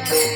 Hare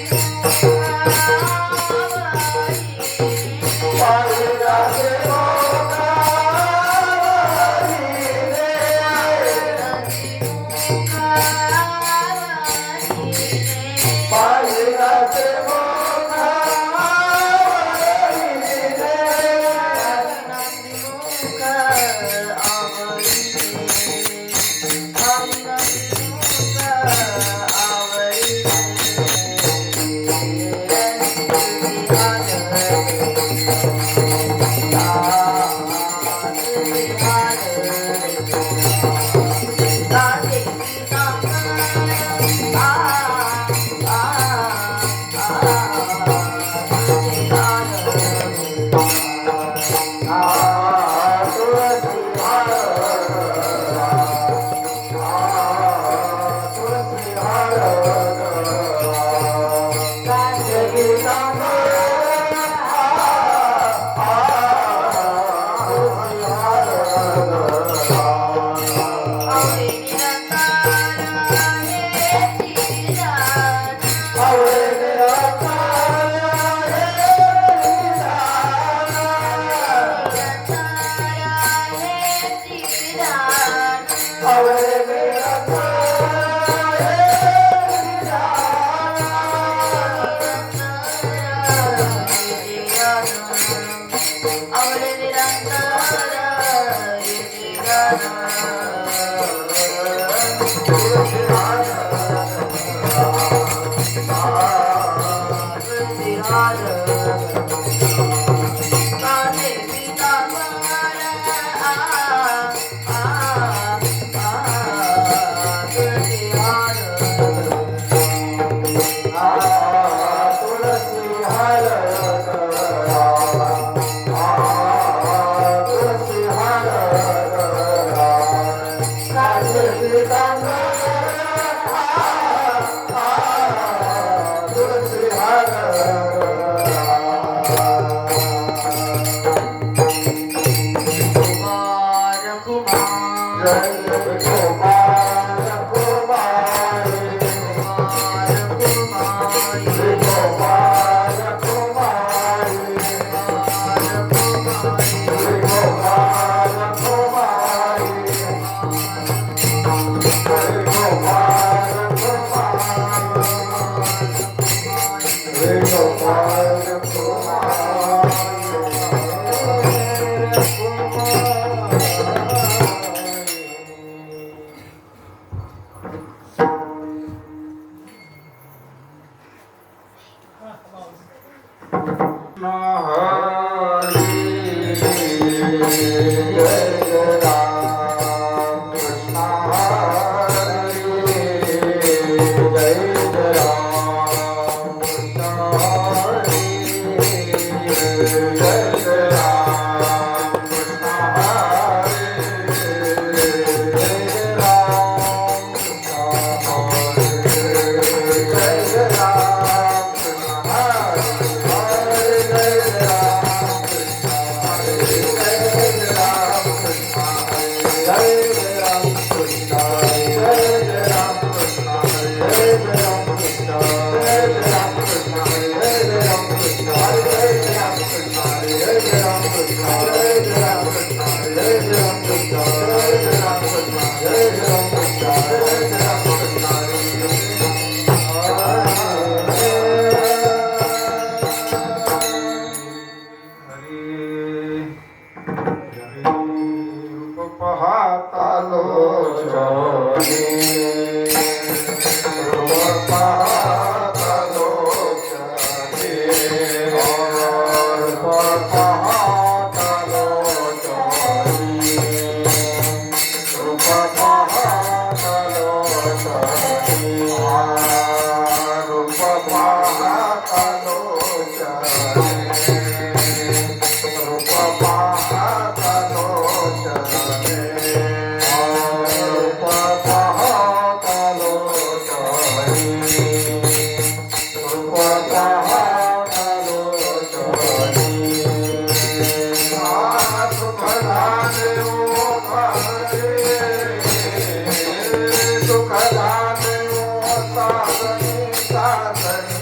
Hare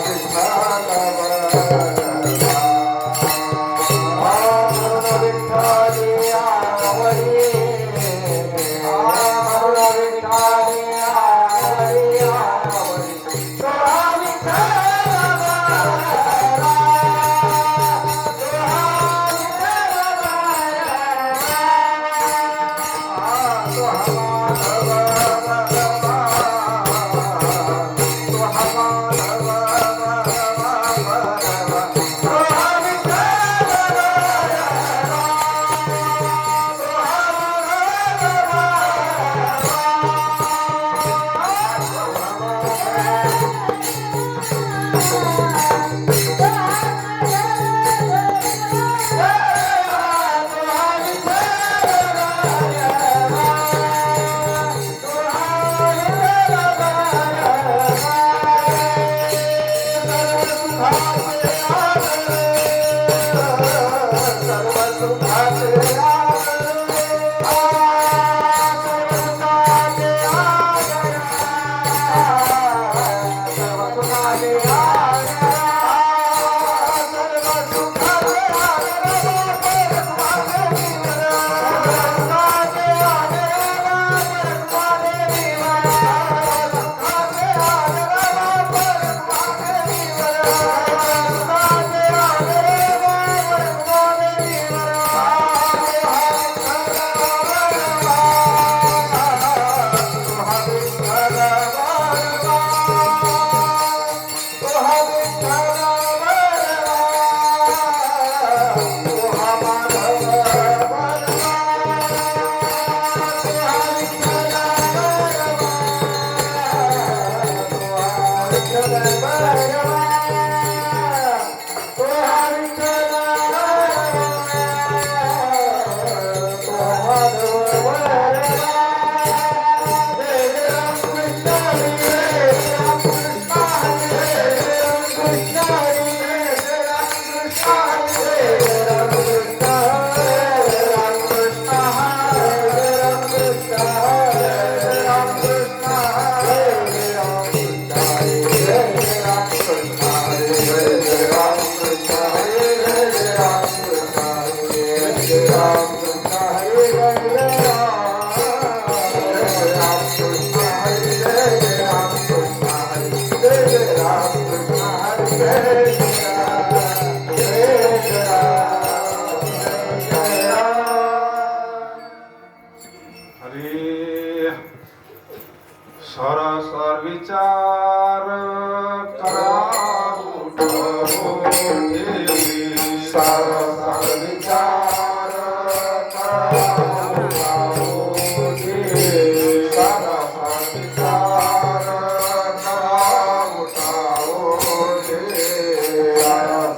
Krishna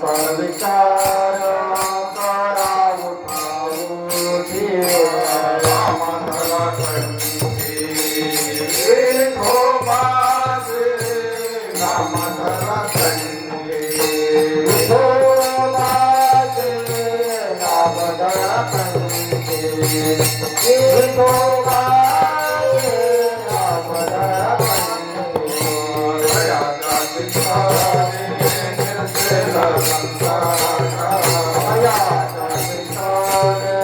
सार विचार करा उठाऊठी विठोबाचे नाम धरा थंडी विठोबाचे नाम धरा थंडी विठोबाचे नाम धरा थंडी दयाचा सिंहाने निर्सेला संसारा दयाचा सिंहाने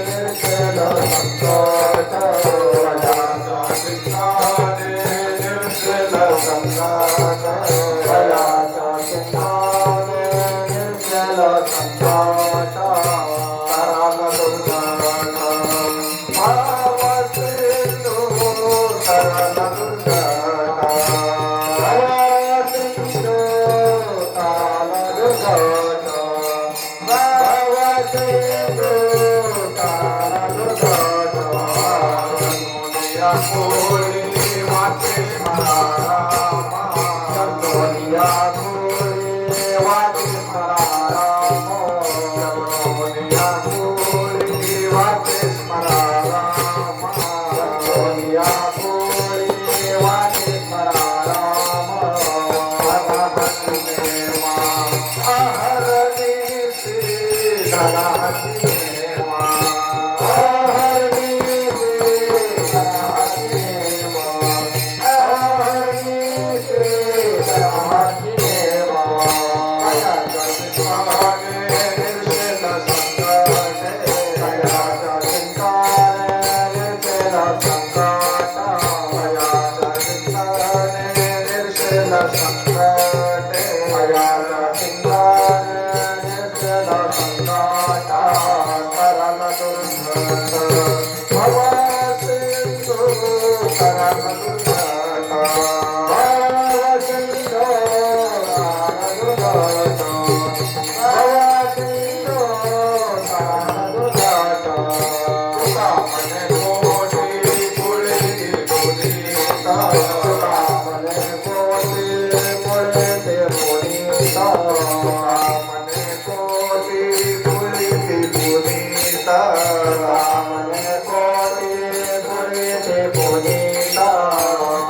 निर्सेला संसारा दयाचा सिंहाने निर्सेला संसारा दयाचा सिंहाने निर्सेला संसारा तराला दुर्गाना भावसिंधू तराला दुर्गाना भावसिंधू तराला दुर्गाना भावसिंधू तराला दुर्गाना दुनिया कोली वाचे मारामा दुनिया कोली वाचे मारामा दुनिया कोली वाचे मारामा दुनिया कोली वाचे मारामा भगवने मा आहरणी से धनाती मा आहरणी से धनाती मा आहरणी से धनाती मा दयाचा सिंहाने निर्सेला संकट दयाचा सिंहाने निर्सेला संकट दयाचा सिंहाने निर्सेला संकट दयाचा सिंहाने निर्सेला संकट तराला दुर्घट भवसिंधू तराला दुर्घट भवसिंधू तराला दुर्घट भवसिंधू तराला दुर्घट तुका मने कोटी पुळी पुनीता तुका मने कोटी पुळी पुनीता मने कोटी पुळी पुनीता मने कोटी पुळी पुनीता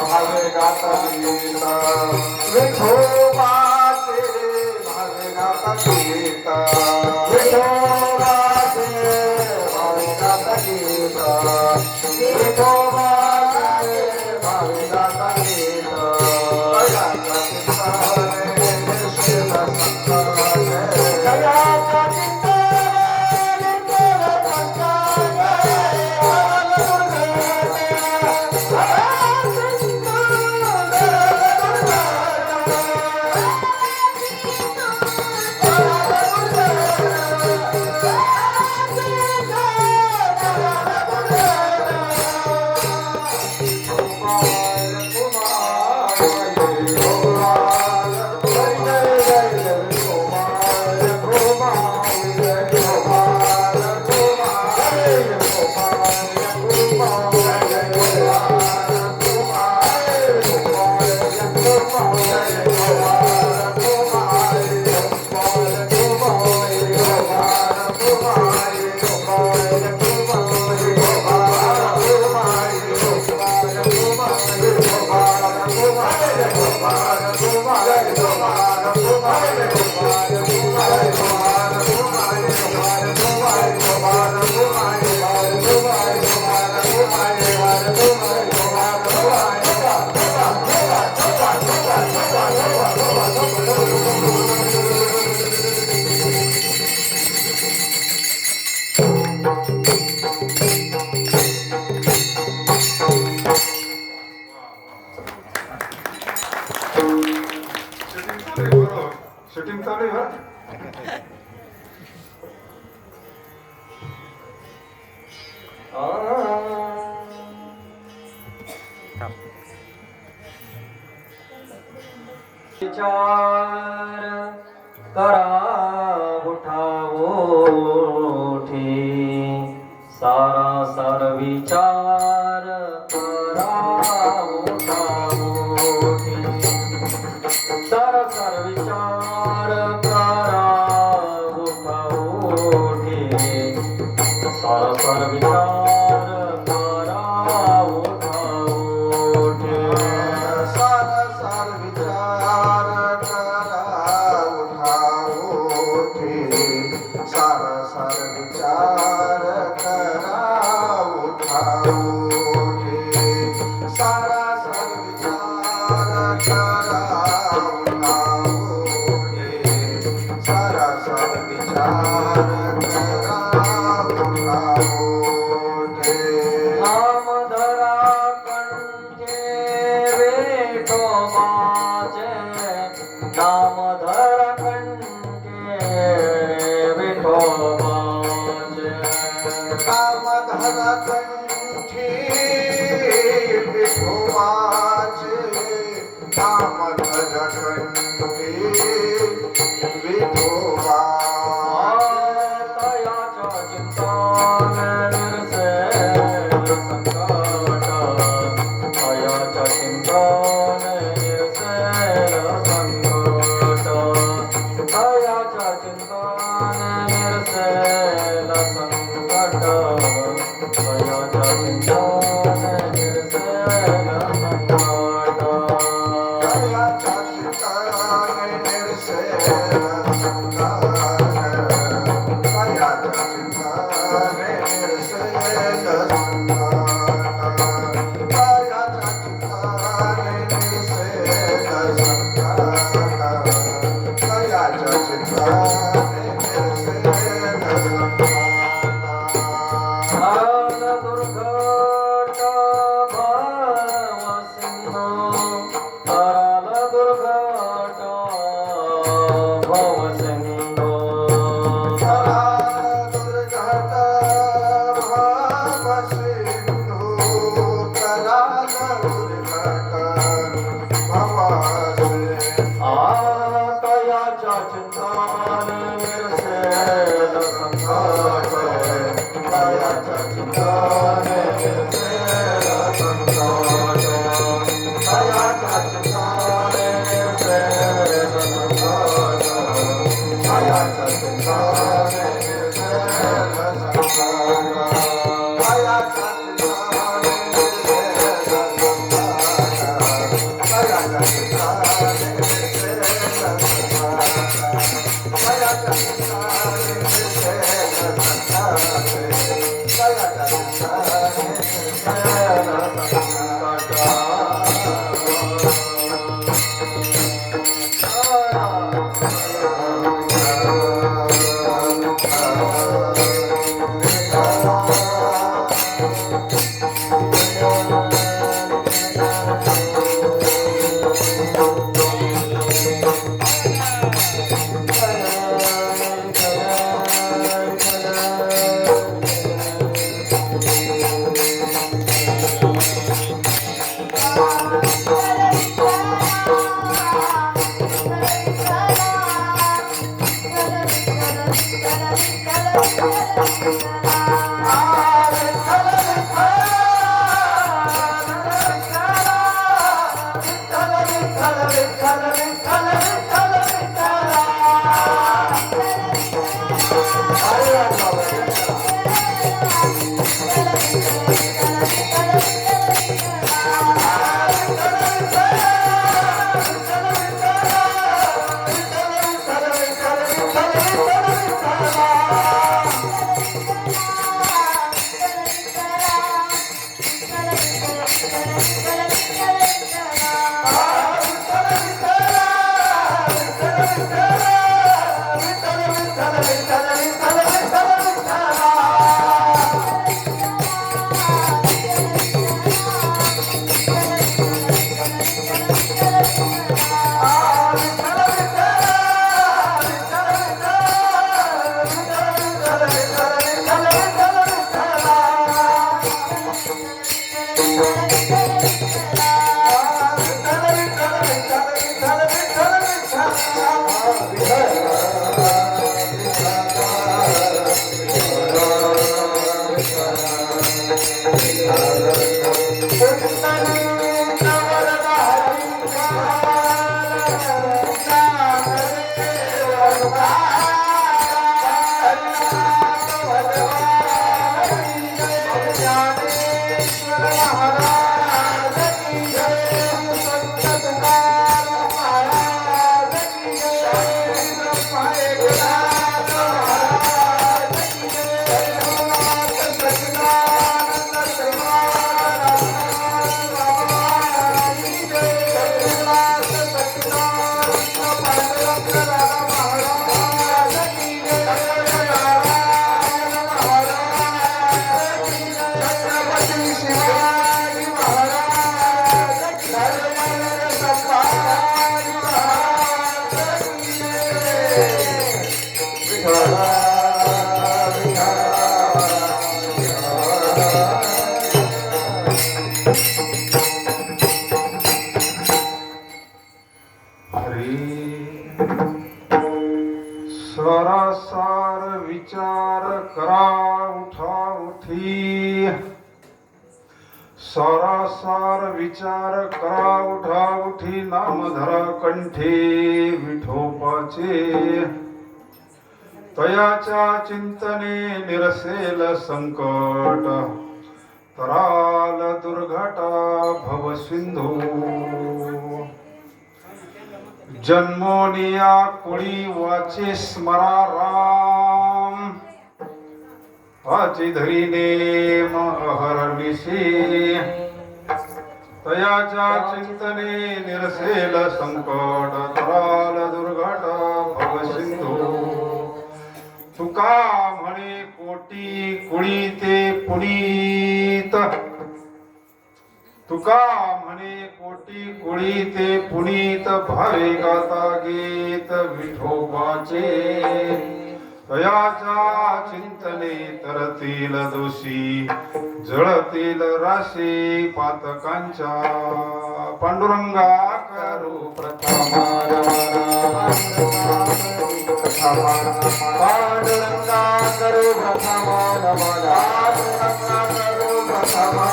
भावे गाता गीता विठोबाचे भावे गाता गीता विठोबाचे भावे गाता गीता विठोबाचे भावे गाता गीता दयाचा सिंहाने निर्सेला संकट दयाचा सिंहाने निर्सेला संकट शूटिंग चालू आहे विचार करा उठाओठी सारा सार विचार करा उठाओठी सारा सार विचार करा सार विचार करा उठे सारा सार विचार करा उठे सारा सार विचार करा उठे सारा सार विचार करा उठे सारा सार विचार करा उठे नाम धरा कंठे विठोबाचे नाम धरा कंठे विठोबाचे कामधर कंठी विठोबाचे कामधर कंठी विठोबा तयाच्या चिंतान निरसेल संकट तयाच्या चिंतान निरसेल संकट तयाच्या चिंतान निरसेल संकट तयाच्या चिंतान निरसेल संकट दयाच्या चित्ताने निर्सेल संतान दयाच्या चित्ताने निर्सेल संतान दयाच्या चित्ताने निर्सेल संतान दयाच्या चित्ताने निर्सेल संतान काल दुर्घट भाव सिंधू काल दुर्घट भाव सिंधू तयाच्या चिंतान निरसेल संकट तयाच्या चिंतान निरसेल संकट तयाच्या चिंतान निरसेल संकट तयाच्या चिंतान निरसेल विठ्ठल सरसार विचार करा उठा उठी सरसार विचार करा उठा उठी नाम धरा कंठी विठोबाचे तयाच्या चिंतने निरसेल संकट तराल दुर्घटा भव सिंधू जन्मोनिया कुळी वाचे स्मरा राम वाची धरी नेम अहर्निशी तयाच्या चिंतने निरसेल संकट तराल दुर्घट भव सिंधू तुका म्हणे कोटी कुळी ते पुनीत तुका म्हणे कोटी कुळी ते पुनीत भावे गाता गीत विठोबाचे तयाच्या चिंतने तरतील दोषी जळतील राशी पातकांच्या पांडुरंगा करू प्रथमा पांडुरंगा करू प्रथमा पांडुरंगा करू प्रथमा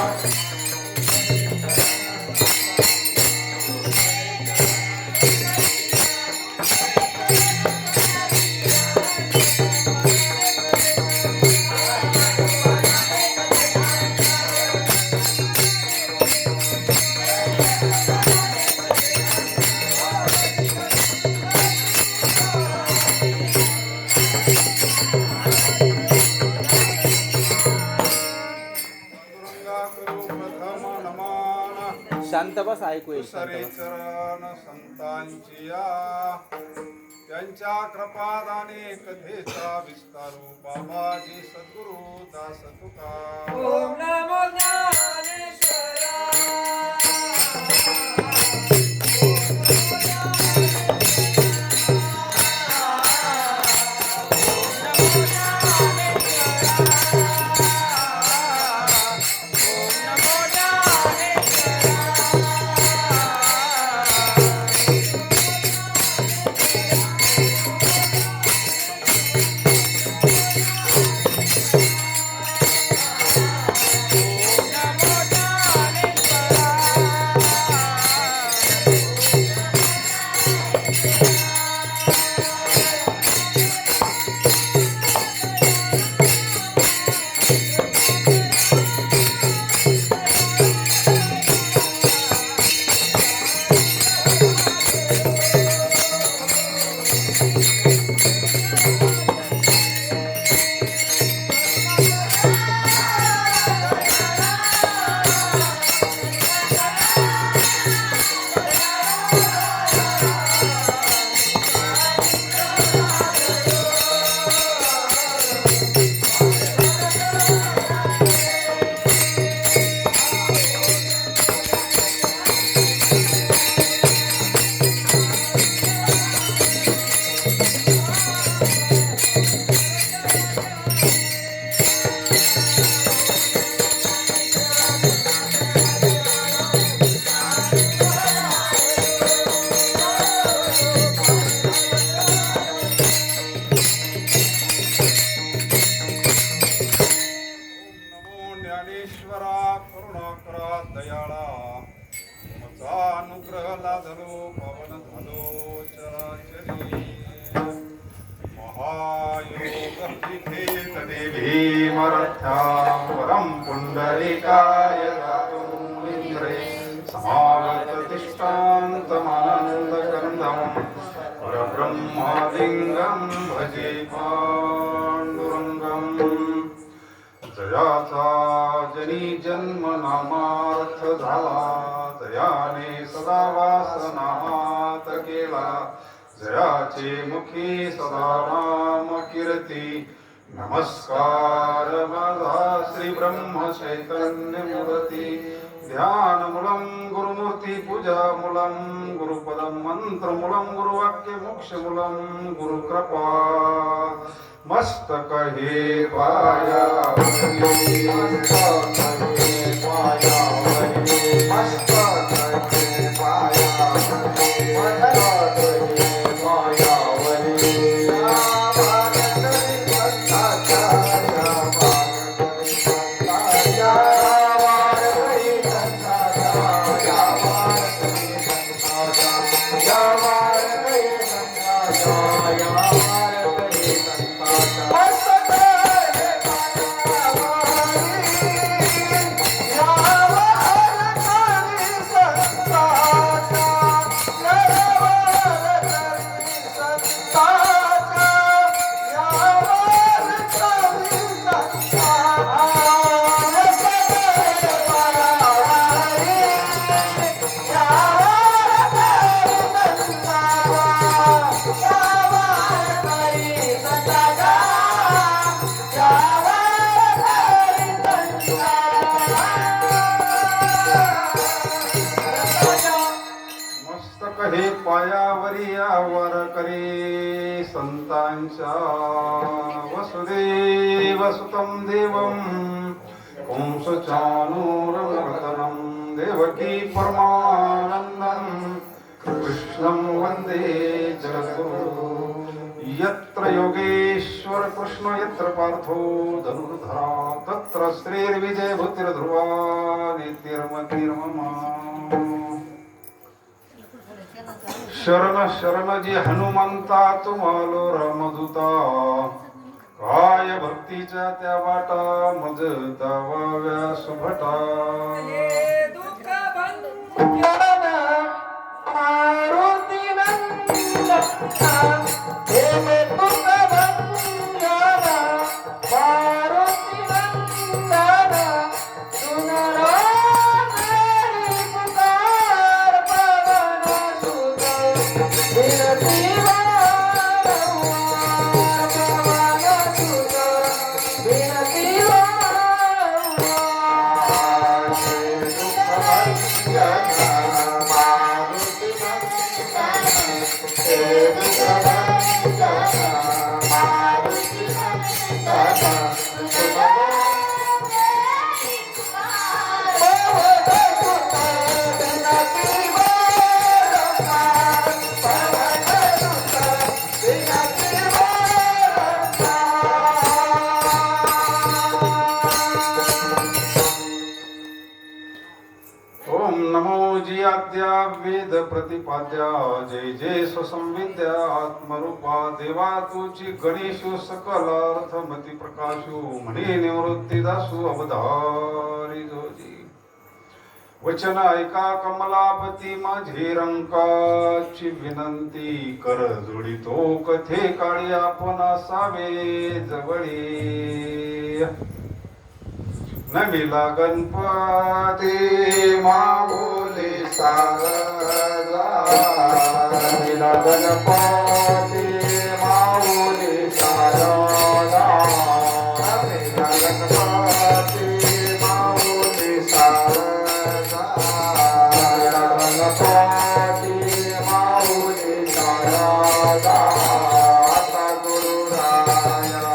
शांत बस ऐकू येईल चरण संतांची या त्यांच्या कृपादाने कथेचा विस्तारू बाबाजी सद्गुरु दास तुका ओम नमो ज्ञानेश्वरा भीमरथ्यां पुण्डरीकाय दातुमिन्द्रे समागततिष्ठान्तमानन्दकन्दं परब्रह्मलिङ्गं भजे पाण्डुरङ्गम् जयाचा जनी जन्म नामार्थ झाला जयाने सदा वास नामात केला जयाचे मुखी सदा नाम कीर्ती नमस्कार माझा श्री ब्रह्म चैतन्य मूर्ती ध्यानमूलं गुरुमूर्ति पूजामूलं गुरुपदं मन्त्रमूलं गुरुवाक्यमोक्षमूलं गुरुकृपा मस्तक हे पायावरी मस्तक हे पायावरी मस्तक हे पायावरी मस्तक हे पायावरी या भारतरी संताच्या या भारतरी संताच्या भारतरी संताच्या या भारतरी संताच्या या भारतरी संताच्या या भारतरी संताच्या मस्तक हे पायावरी या भारतरी संताच्या या भारतरी संताच्या या भारतरी मस्तक हे पायावरी यावर करे संतांच्या वसुदेव सुतं देवं कंसचाणूरमर्दनं देवकी परमानन्दं कृष्णं वन्दे जगद्गुरुं यत्र योगेश्वर कृष्ण यत्र पार्थो धनुर्धरा तत्र श्रीर्विजयभूतिर्ध्रुवा नित्यर्मतिर्मम शरण शरण जी हनुमंता तुम्हालो रामदूता काय भक्तीच्या त्या वाटा मज दावाव्या सुभटा हे दुःख भंजन मारुती नंदना हे दुःख भंजन मारुती नंदना सुनरा मेरी पुकार पवन सुत विनती वारंवार पवन सुत विनती वारंवार ओम नमो जी आद्या वेद प्रतिपाद्या जय जय स्वसंविद्या आत्मरूपा देवा तुची गणेशु सकल अर्थमती प्रकाशु म्हणे निवृत्ती दासु अवधारी जोजी वचन ऐका कमलापती माझे रंकाची विनंती कर जोडितो कथे काळी आपण असावे जवळी नमिला गणपती माऊली सारदा नमिला गणपती माऊली सारदा नमिला गणपती माऊली सारदा नमिला गणपती माऊली सारदा आता गुरुराया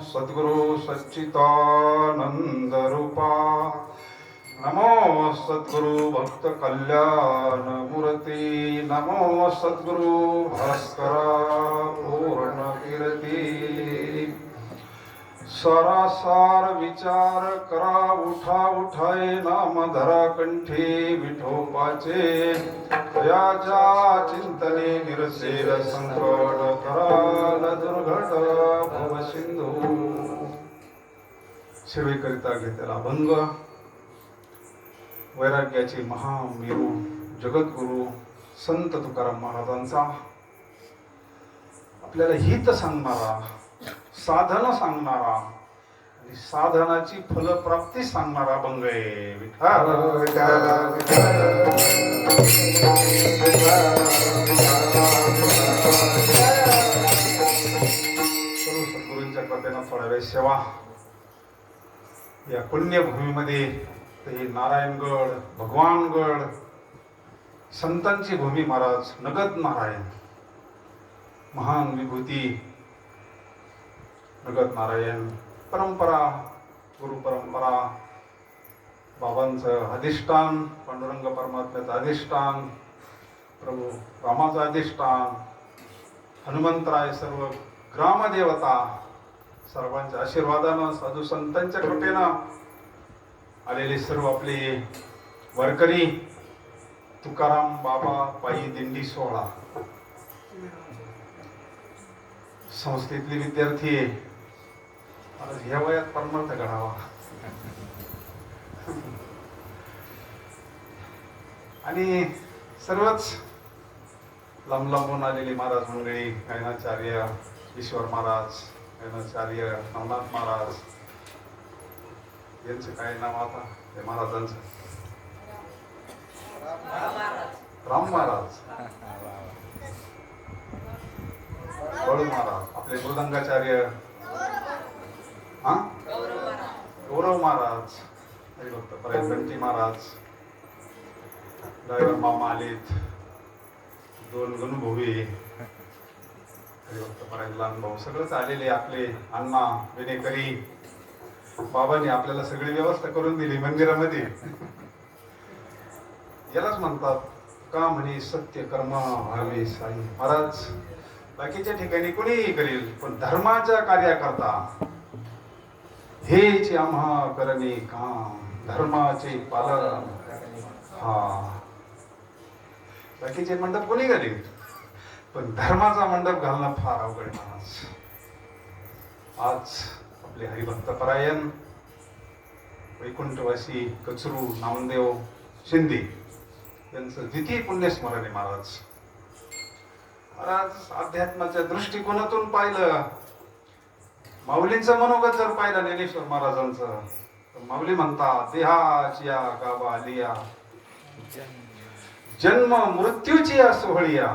सद्गुरु सच्चिदानंद रूपा नमो सद्गुरु भक्त कल्याण मूर्ती नमो सद्गुरु भास्करा पूर्ण कीर्ती सरासार विचार करा उठा उठाय नाम धरा कंठी विठोबाचे दयाच्या चिंतने निरसेल संकट कराल दुर्घट भव सिंधू सेवेकरिता घेतलेला अभंग वैराग्याचे महामेरू जगद्गुरु संत तुकाराम महाराजांचा आपल्याला हित सांगणारा साधन सांगणारा आणि साधनाची फलप्राप्ती सांगणारा अभंग आहे विठ्ठल सर्व सद्गुरूंच्या कृपेनं थोडा वेळ सेवा या पुण्यभूमीमध्ये हे नारायणगड भगवानगड संतांची भूमी महाराज नगद नारायण महान विभूती नगद नारायण परंपरा गुरु परंपरा बाबांचं अधिष्ठान पांडुरंग परमात्म्याचं अधिष्ठान प्रभू रामाचं अधिष्ठान हनुमंतराय सर्व ग्रामदेवता सर्वांच्या आशीर्वादानं साधू संतांच्या कृपेनं आलेले सर्व आपले वारकरी तुकाराम बाबा पायी दिंडी सोहळा संस्थेतले विद्यार्थी आज ह्या वयात परमार्थ घडावा आणि सर्वच लांब लांबून आलेली महाराज मंडळी गायनाचार्य ईश्वर महाराज गायनाचार्य नवनाथ महाराज यांचं काय नाव आता हे महाराजांचं राम महाराज बळू महाराज आपले मृदंगाचार्य हा गौरव महाराज हरिभक्त पर्यंत घंटी महाराज ड्रायव्हर मामा आलेत दोन गणभोवे हरिभक्त पर्यंत लहान भाऊ सगळंच आलेले आपले अण्णा विनेकरी बाबांनी आपल्याला सगळी व्यवस्था करून दिली मंदिरामध्ये यालाच म्हणतात का म्हणे सत्य कर्म व्हावे साई महाराज बाकीच्या ठिकाणी कोणीही करेल पण धर्माच्या कार्याकरता हेच आम्हा करणे काम धर्माचे पालन हा बाकीचे मंडप कोणी घालेल पण धर्माचा मंडप घालणं फार अवघड आहे महाराज आज आपले हरिभक्त परायण वैकुंठवासी कचरू नामदेव शिंदे यांचं द्वितीय पुण्यस्मरण आहे महाराज महाराज अध्यात्माच्या दृष्टिकोनातून पाहिलं माऊलींचं मनोगत जर पाहिलं ज्ञानेश्वर महाराजांचं तर माऊली म्हणतात देहाची या गावा लिया जन्म मृत्यूची या सोहळिया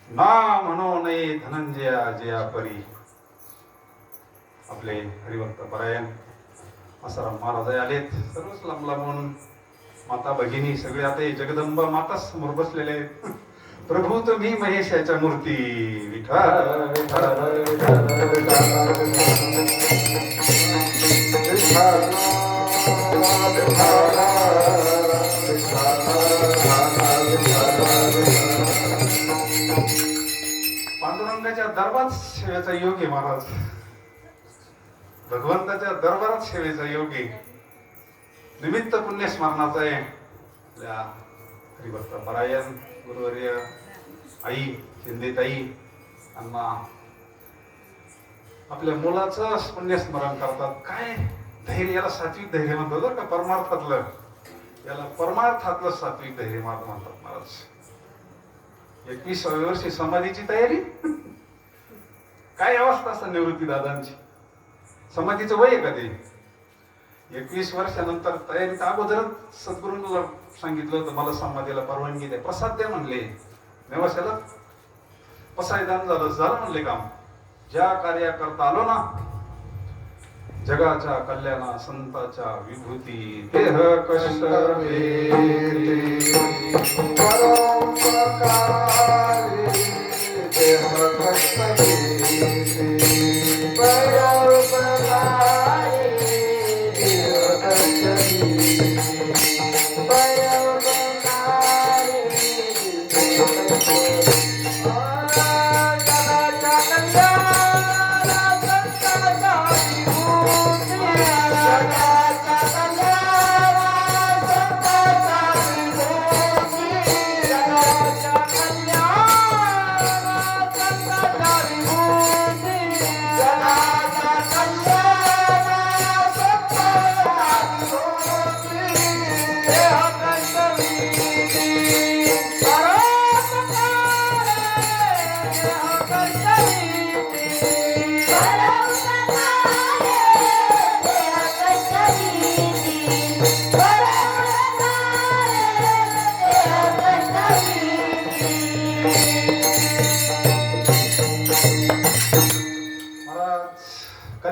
ना म्हणो नये धनंजया जया परी आपले हरिभक्त परायण आसाराम महाराज आलेत सर्वच लांब लांबून माता भगिनी सगळे आता हे जगदंबा माता समोर बसलेले आहेत प्रभू तुम्ही महेशाच्या मूर्ती पांडुरंगाच्या दरबारात सेवेचा योग आहे महाराज भगवंताच्या दरबारात सेवेचा योग आहे निमित्त पुण्य स्मरणाचा आहे आपल्या हरिभक्त परायण गुरुवर्य आई शिंदेताई अण्णा आपल्या मुलाचं पुण्यस्मरण करतात काय धैर्य याला सात्विक धैर्य म्हणतात बरं का परमार्थातलं याला परमार्थातलं सात्विक धैर्य म्हणतात महाराज 21व्या वर्षी समाधीची तयारी काय अवस्था असतात निवृत्ती दादांची समाधीचं वय आहे का ते 21 वर्षानंतर तयारीत अगोदरच सद्गुरूंना सांगितलं होतं मला समाधीला परवानगी द्या प्रसाद द्या म्हणले नेवाशाला पसायदान झालं म्हणले काम ज्या कार्याकरता आलो ना जगाच्या कल्याणा संताच्या विभूती देह कष्ट देह कष्ट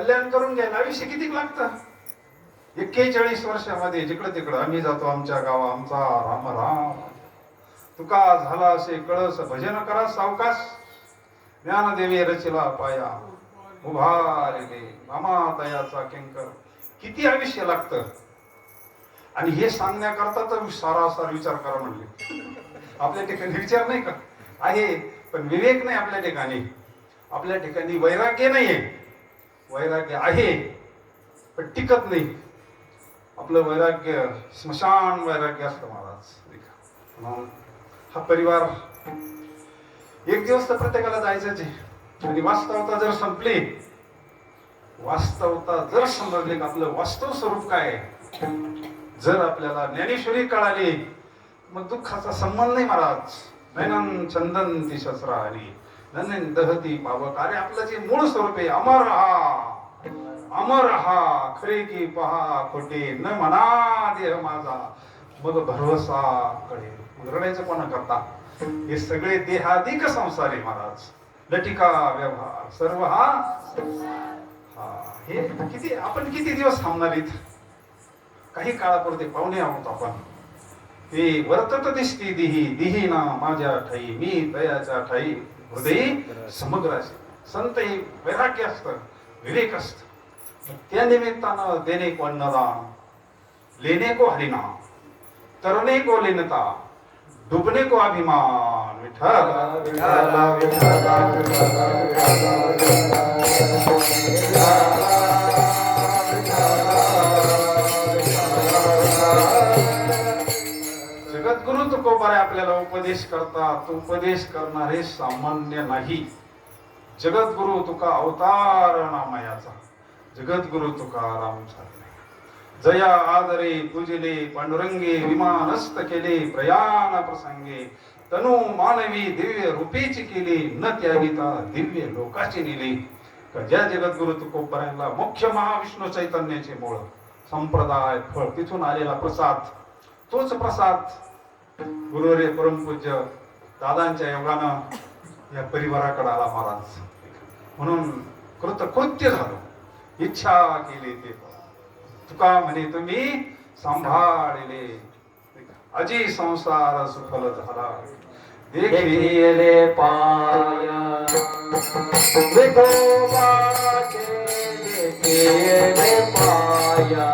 कल्याण करून घ्यायला आयुष्य किती लागतं? 41 वर्षामध्ये जिकडं तिकडं आम्ही जातो, आमच्या गावा आमचा राम राम. तुका झाला असे कळस भजन करा सावकाश, ज्ञानदेवी रचिला पाया उभारे दे मामा दयाचा किंकर. किती आयुष्य लागतं. आणि हे सांगण्याकरता तर सारासार विचार करा म्हणले. आपल्या ठिकाणी विचार नाही का आहे, पण विवेक नाही आपल्या ठिकाणी. आपल्या ठिकाणी वैराग्य नाहीये. वैराग्य आहे पण टिकत नाही. आपलं वैराग्य स्मशान वैराग्य असतं महाराज. म्हणून हा परिवार एक दिवस तर प्रत्येकाला जायचंच आहे. आणि वास्तवता जर संपली, वास्तवता जर समजली की आपलं वास्तव स्वरूप काय आहे, जर आपल्याला ज्ञानेश्वरी कळाली, मग दुःखाचा संबंध नाही महाराज. नैनन चंदन ती शस्त्रा हरी नैन दहती पावक. अरे आपलं जे मूळ स्वरूप आहे, अमर हा अमर हा खरे की पहा खोटे न म्हणा देह माझा मग भरवसा कडे. रडायचं कोणा करता? हे सगळे देहाधिक संसारी महाराज. लटिका व्यवहार सर्व हा हे किती आपण किती दिवस थांबणार इथं? काही काळापुरते पाहुणे आहोत आपण. ते वर्तत दिसती दिही दिही ना माझ्या ठाई मी दयाच्या ठाई हृदयी समग्र असे. संत हे वैराग्य असतं, विवेक असतं. त्या निमित्तानं देणे को अन्नदान, लेने को हरिनाम, तरणे को लीनता, डुबने को अभिमान. विठ्ठल विठ्ठला विठ्ठला जगद्गुरु तुकोबारे आपल्याला उपदेश करतात. उपदेश करणारे सामान्य नाही. जगद्गुरु तुका अवतार नामयाचा, जगद्गुरु तुकाराम झाले. जया आदरे पूजिले पांडुरंगे, विमानस्त केले प्रयाण प्रसंगे. तनु मानवी दिव्य रूपीची केली, न त्यागिता दिव्य लोकाची नेली. ज्या जगद्गुरु तुकोबारांना मुख्य महाविष्णू चैतन्याचे मूळ संप्रदाय फळ, तिथून आलेला प्रसाद, तोच प्रसाद गुरुरे परमपूज्य दादांच्या योगानं या परिवाराकडे आला महाराज. म्हणून कृतकृत्य झालो. इच्छा केली ते तुका म्हणे तुम्ही सांभाळले. अजी संसार सुफल झाला देखिले पाया विठोबाचे देखिले पाया.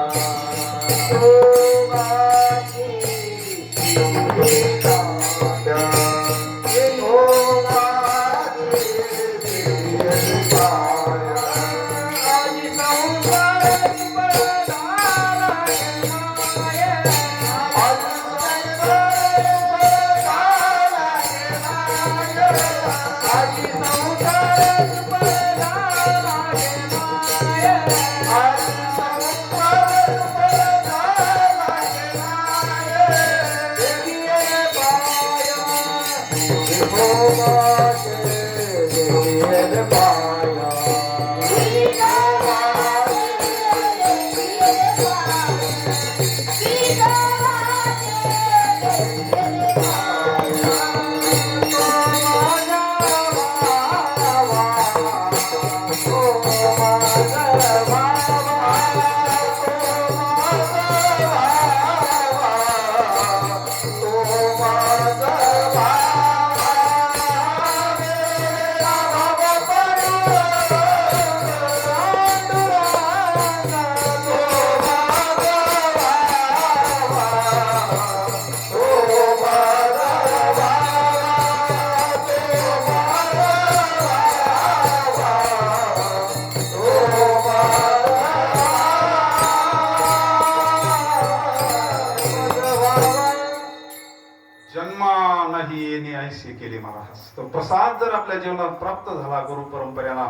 केली महाराज. तो प्रसाद जर आपल्या जीवनात प्राप्त झाला गुरु परंपरेला,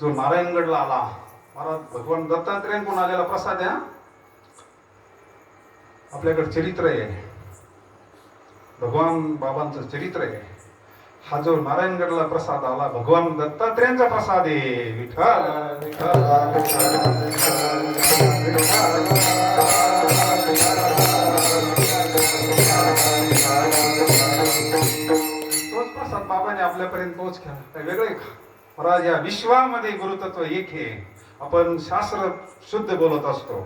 जो नारायणगडला आला महाराज, भगवान दत्तात्रेयांकडून आलेला प्रसाद आहे. आपल्याकडे चरित्र आहे, भगवान बाबांचं चरित्र आहे. हा जो नारायणगडला प्रसाद आला भगवान दत्तात्रेयांचा प्रसाद आहे. विठ्ठल तोच प्रसाद बाबाने आपल्यापर्यंत पोहोच केला. काय वेगळे का? महाराज या विश्वामध्ये गुरुतत्व एक आहे. आपण शास्त्र शुद्ध बोलत असतो.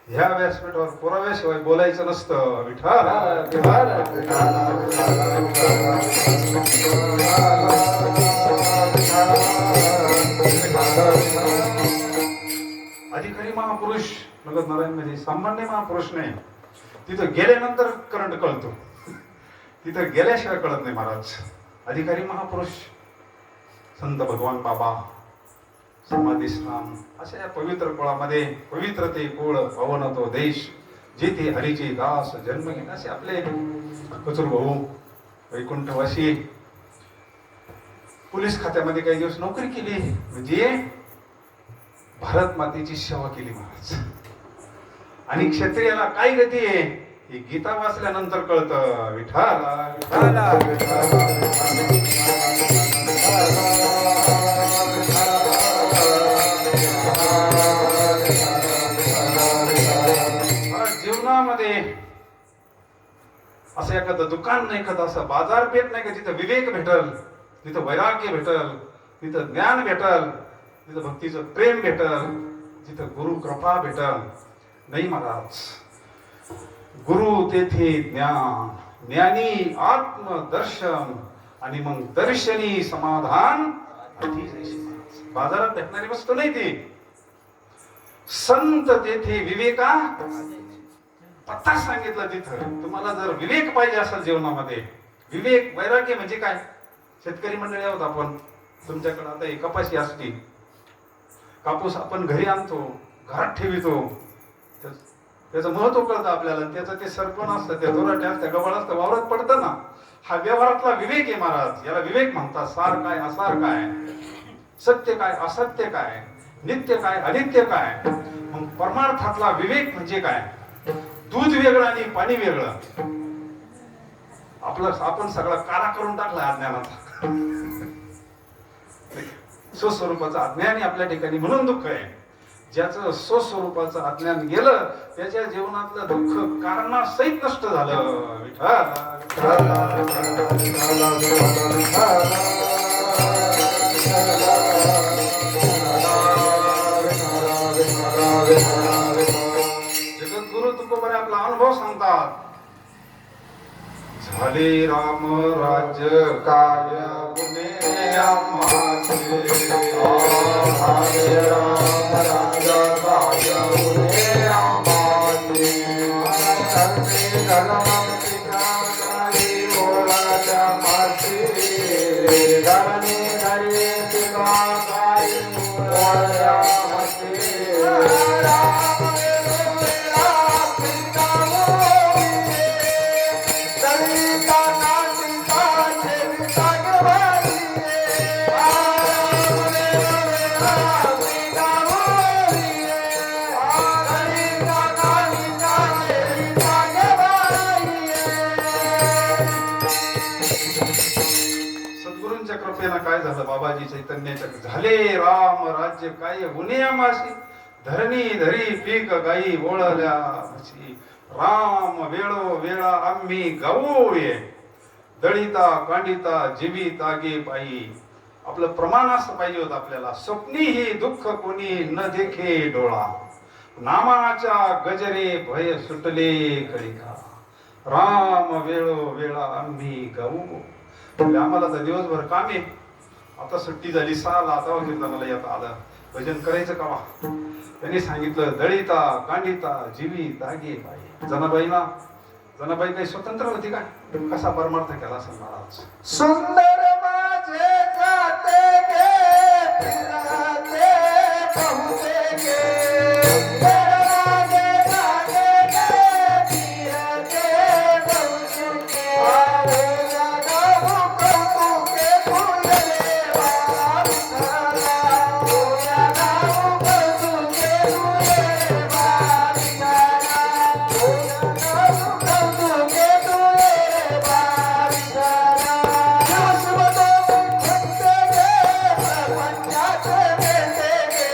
ह्या व्यासपीठावर पुराव्याशिवाय बोलायचं नसतं. विठ्ठल अधिकारी महापुरुष नगद नारायण मध्ये सामान्य महापुरुष नाही. तिथं गेल्यानंतर करंट कळतो, तिथं गेल्याशिवाय कळत नाही. महाराज अधिकारी महापुरुष संत भगवान बाबा समाधीस्थान अशा या पवित्र कुळामध्ये पवित्र ते कुळ पवन तो देश जेथे हरीचे दास जन्म घेणे असे आपले कचूर भाऊ वैकुंठवासी पोलीस खात्यामध्ये काही दिवस नोकरी केली, म्हणजे भारत मातेची सेवा केली महाराज. आणि क्षत्रियाला काय गती आहे हे गीता वाचल्यानंतर कळतं. विठ्ठला विठ्ठला जीवनामध्ये असं एखादं दुकान नाही, एखादं असं बाजारपेठ नाही का जिथं विवेक भेटल, तिथं वैराग्य भेटल, तिथं ज्ञान भेटल, तिथं भक्तीचं प्रेम भेटल, जिथं गुरु कृपा भेटल. नाही महाराज, गुरु तेथे ज्ञान, ज्ञानी आत्मदर्शन आणि मग दर्शनी समाधान. बाजारात भेटणारी वस्तू नाही ती. संत तेथे विवेका पत्ता सांगितला. तिथं तुम्हाला जर विवेक पाहिजे असेल जीवनामध्ये, विवेक वैराग्य म्हणजे काय? शेतकरी मंडळी आहोत आपण. तुमच्याकडे आता एक कपाशी असते, कापूस आपण घरी आणतो, घरात ठेवितो, त्याचं महत्व कळतं आपल्याला. त्याचं ते सरपण असतं, त्या दोराट्या असतं, गबाळ असतं, वावरात पडतं ना. हा व्यवहारातला विवेक आहे महाराज. याला विवेक म्हणतात. सार काय असार काय, सत्य काय असत्य काय, नित्य काय अनित्य काय. मग परमार्थातला विवेक म्हणजे काय? दूध वेगळं आणि पाणी वेगळं. आपण सगळा काळा करून टाकला अज्ञानाचा. स्वस्वरूपाचं अज्ञान आपल्या ठिकाणी म्हणून दुःख आहे. ज्याचं स्वस्वरूपाचं अज्ञान गेलं त्याच्या जीवनातलं दुःख कारणासहित नष्ट झालं. जगद्गुरु तुकोबाने आपला अनुभव सांगतात. झाले राम राज्य कार्य गुणे आम्हाचे. झाले राम राज्य कार्य गुणे आम्हाचे. धर्मे धर्मवंती कामकारी बोलाच्या मासे. धरणी धरे कामकारी बोलाच्या मासे. सद्गुरूंच्या कृपेनं काय झालं? बाबाजी चैतन्याच्या झाले राम राज्य काय गुणे आम्हासी. धरणी धरी पीक गाई ओळल्या म्हशी. राम वेळो वेळा आम्ही गावोळे. दळिता कांडिता जीवी तागे पायी. आपलं प्रमाण असं पाहिजे होतं आपल्याला. स्वप्नी ही दुःख कोणी न देखे डोळा. नामाच्या गजरे भय सुटले कलिका. राम वेळो वेळा आम्ही गाऊ. आम्हाला तर दिवसभर काम आहे. आता सुट्टी झाली साल. आता कीर्तनाला येता आलं. भजन करायचं का? त्यांनी सांगितलं दळिता कांडिता जीवी तागे पायी. जनाबाई काही स्वतंत्र होती का? कसा परमार्थ केला असेल महाराज. सुंदर माझे जाते गे फिरते बहुते गे. सुंदर माझे जाते गे फिरते बहुते गे. आरे गाऊ कौतुके फुले वारिसाला. ओया गाऊ कौतुके फुले वारिसाला. ओया गाऊ कौतुके फुले वारिसाला. शिवसुमतो म्हणते गे प्रपंचाचे नेते गे.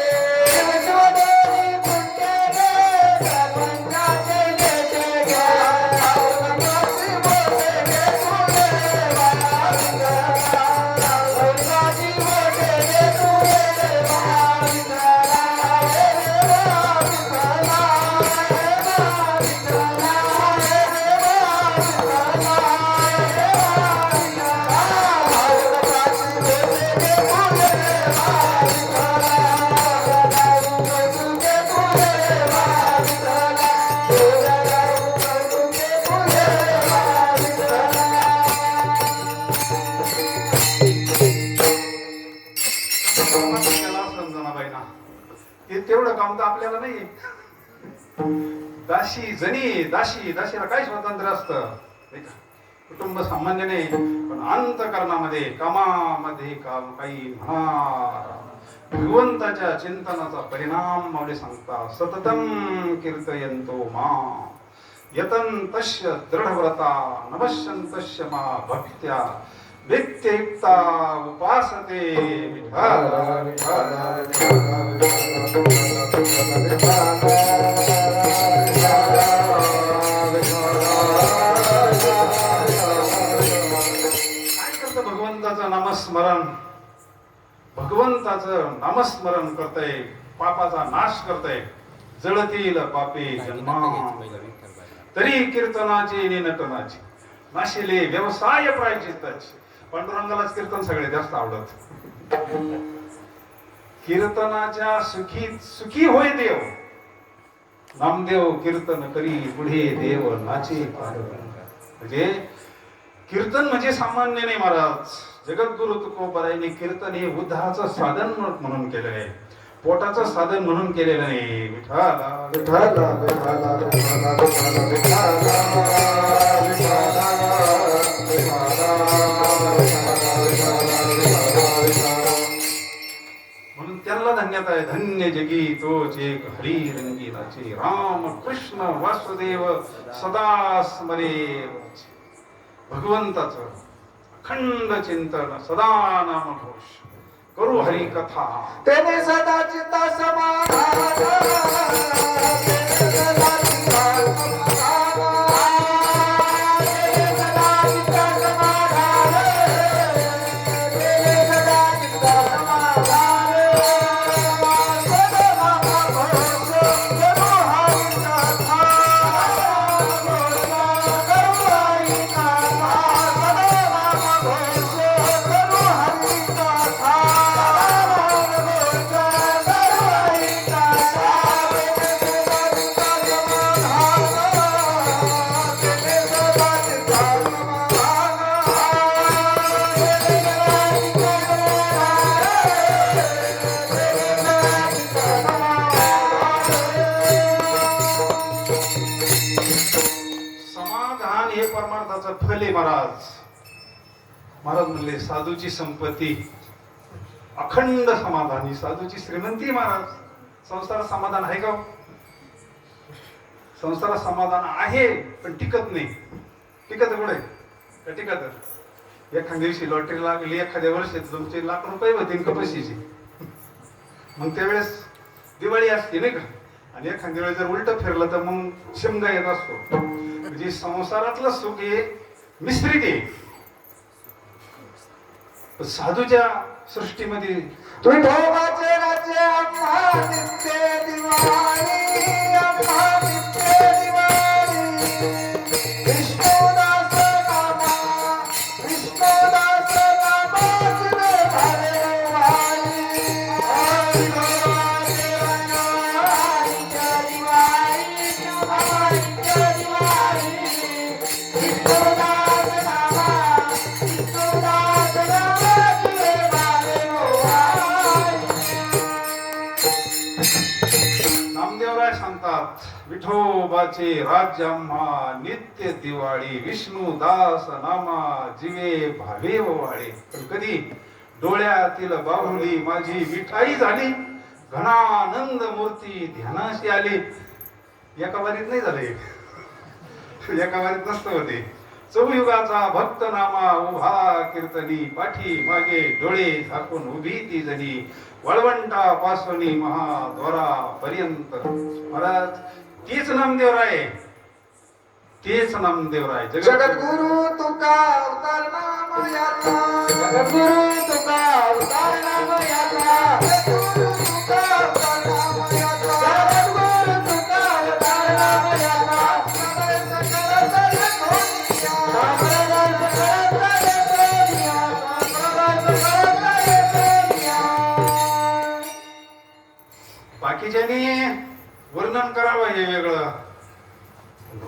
तेवढं काम तर आपल्याला नाही. दाशी जनी दाशीला काय स्वातंत्र्य असतं नाही का? कुटुंब सामान्य नाही, पण अंतकरणामध्ये कामामध्ये काम काही म्हणा. भगवंताच्या चिंतनाचा परिणाम माऊली सांगता. सततम कीर्तयंतो मा यतन तस्य दृढव्रता नमस्यन्तस्य मा भक्त्या नित्ययुक्ता उपासते. भगवंताचं नामस्मरण, भगवंताचं नामस्मरण करतय, पापाचा नाश करतय. जळतील पापे जन्मा तरी कीर्तनाची नटनाची नाशिले व्यवसाय प्रायचित्ताची. पांडुरंगालाच कीर्तन सगळे जास्त आवडत. कीर्तनाच्या सुखी होय देव. नामदेव कीर्तन करी पुढे देव नाचे पांडुरंग. म्हणजे कीर्तन म्हणजे सामान्य नाही महाराज. जगद्गुरु तुकोबारायांनी कीर्तन हे उद्धाराचं साधन म्हणून केलं आहे, पोटाचं साधन म्हणून केलेलं नाही. विठाला विठाला विठाला विठाला विठाला म्हणून त्याला धन्यता आहे. धन्य जगी तोच एक हरी रंगीलाचे. राम कृष्ण वासुदेव सदा स्मरे. भगवंताचं अखंड चिंतन, सदा नामघोष करू हरी कथा. तेने सदा चित्ता समाधान. महाराज म्हणले साधूची संपत्ती अखंड समाधानी, साधूची श्रीमंती. महाराज संसारात समाधान आहे का? संसारात समाधान आहे पण टिकत नाही. टिकत कुठे का? टिकत एखाद्या दिवशी लॉटरी लागली, एखाद्या वर्षी 2-3 लाख रुपये होतील कपाशीची. मग त्यावेळेस दिवाळी असते नाही का? आणि एखाद्या वेळेस जर उलट फिरलं तर मग शिमगा येत असतो. म्हणजे संसारातलं सुख हे मिश्रित आहे. साधूच्या सृष्टीमध्ये विठोबाचे राज्य आम्हा नित्य दिवाळी, आम्हा नित्य दिवाळी. विष्णुदास नामा, विष्णुदास नामा तुझे भारे वाली. विठोबाचे राज्य नित्य दिवाळी, आम्हा नित्य दिवाळी. विष्णुदास नामा, विष्णुदास नामा नामदेवराय सांगतात. विठोबाचे राज्य आम्हा नित्य दिवाळी, विष्णुदास नामा जीवे भावे वाळे. पण कधी डोळ्यातील बाहुली माझी विठाई झाली, घनानंद मूर्ती ध्यानाशी आली. एका वारीत नाही झाले, एका वारीत नसतं होते. चौयुगाचा भक्त नामा उभा कीर्तनी, पाठी मागे डोळे झाकून उभी ती जणी. वळवंटा पासोनी महाद्वारा पर्यंत. महाराज तीच नामदेवराय, तेच नामदेवराय. जगद्गुरु तुका अवतार नाम याचा, जगद्गुरु तुका अवतार नाम याचा, जगद्गुरु तुका अवतार नाम याचा, जगद्गुरु तुका अवतार नाम याचा. बाकीच्यानी वर्णन करावं हे वेगळं,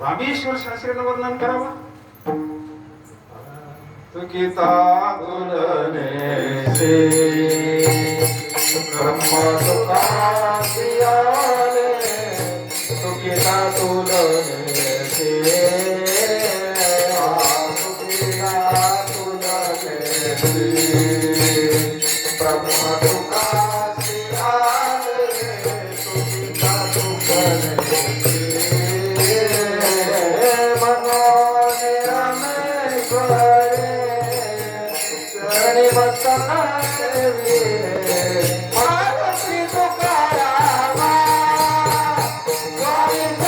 रामेश्वर शास्त्रीनं वर्णन करावं. तुकिता दुलने से ब्रह्म तुका आरती तुकारामा गोविंद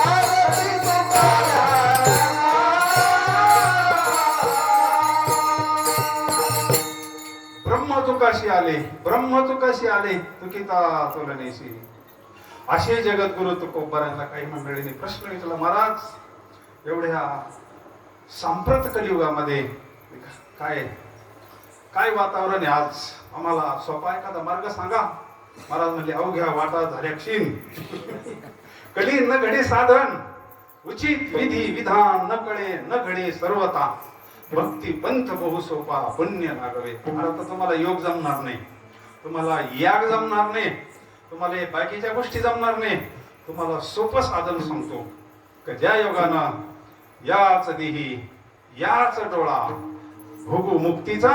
आरती तुकारामा ब्रह्मचुकाशी आले ब्रह्मचुकाशी आले तुकिता तुलनेशी. असे जगद्गुरु तुकोबारांना काही मंडळींनी प्रश्न विचारला, महाराज एवढ्या सांप्रत कलियुगामध्ये काय काय वातावरण आहे आज, आम्हाला सोपा एखादा मार्ग सांगा. महाराज म्हणले, अवघ्या वाटा झाल्या क्षीण, कली न घडे साधन, उचित विधी विधान न कळे न घडे सर्वता, भक्ती पंथ बहु सोपा पुण्य लागवे. आता तुम्हाला योग जमणार नाही, तुम्हाला याग जमणार नाही, तुम्हाला हे बाकीच्या गोष्टी जमणार नाही. तुम्हाला सोपं साधन सांगतो की ज्या योगानं याच देही याच डोळा भोगू मुक्तीचा,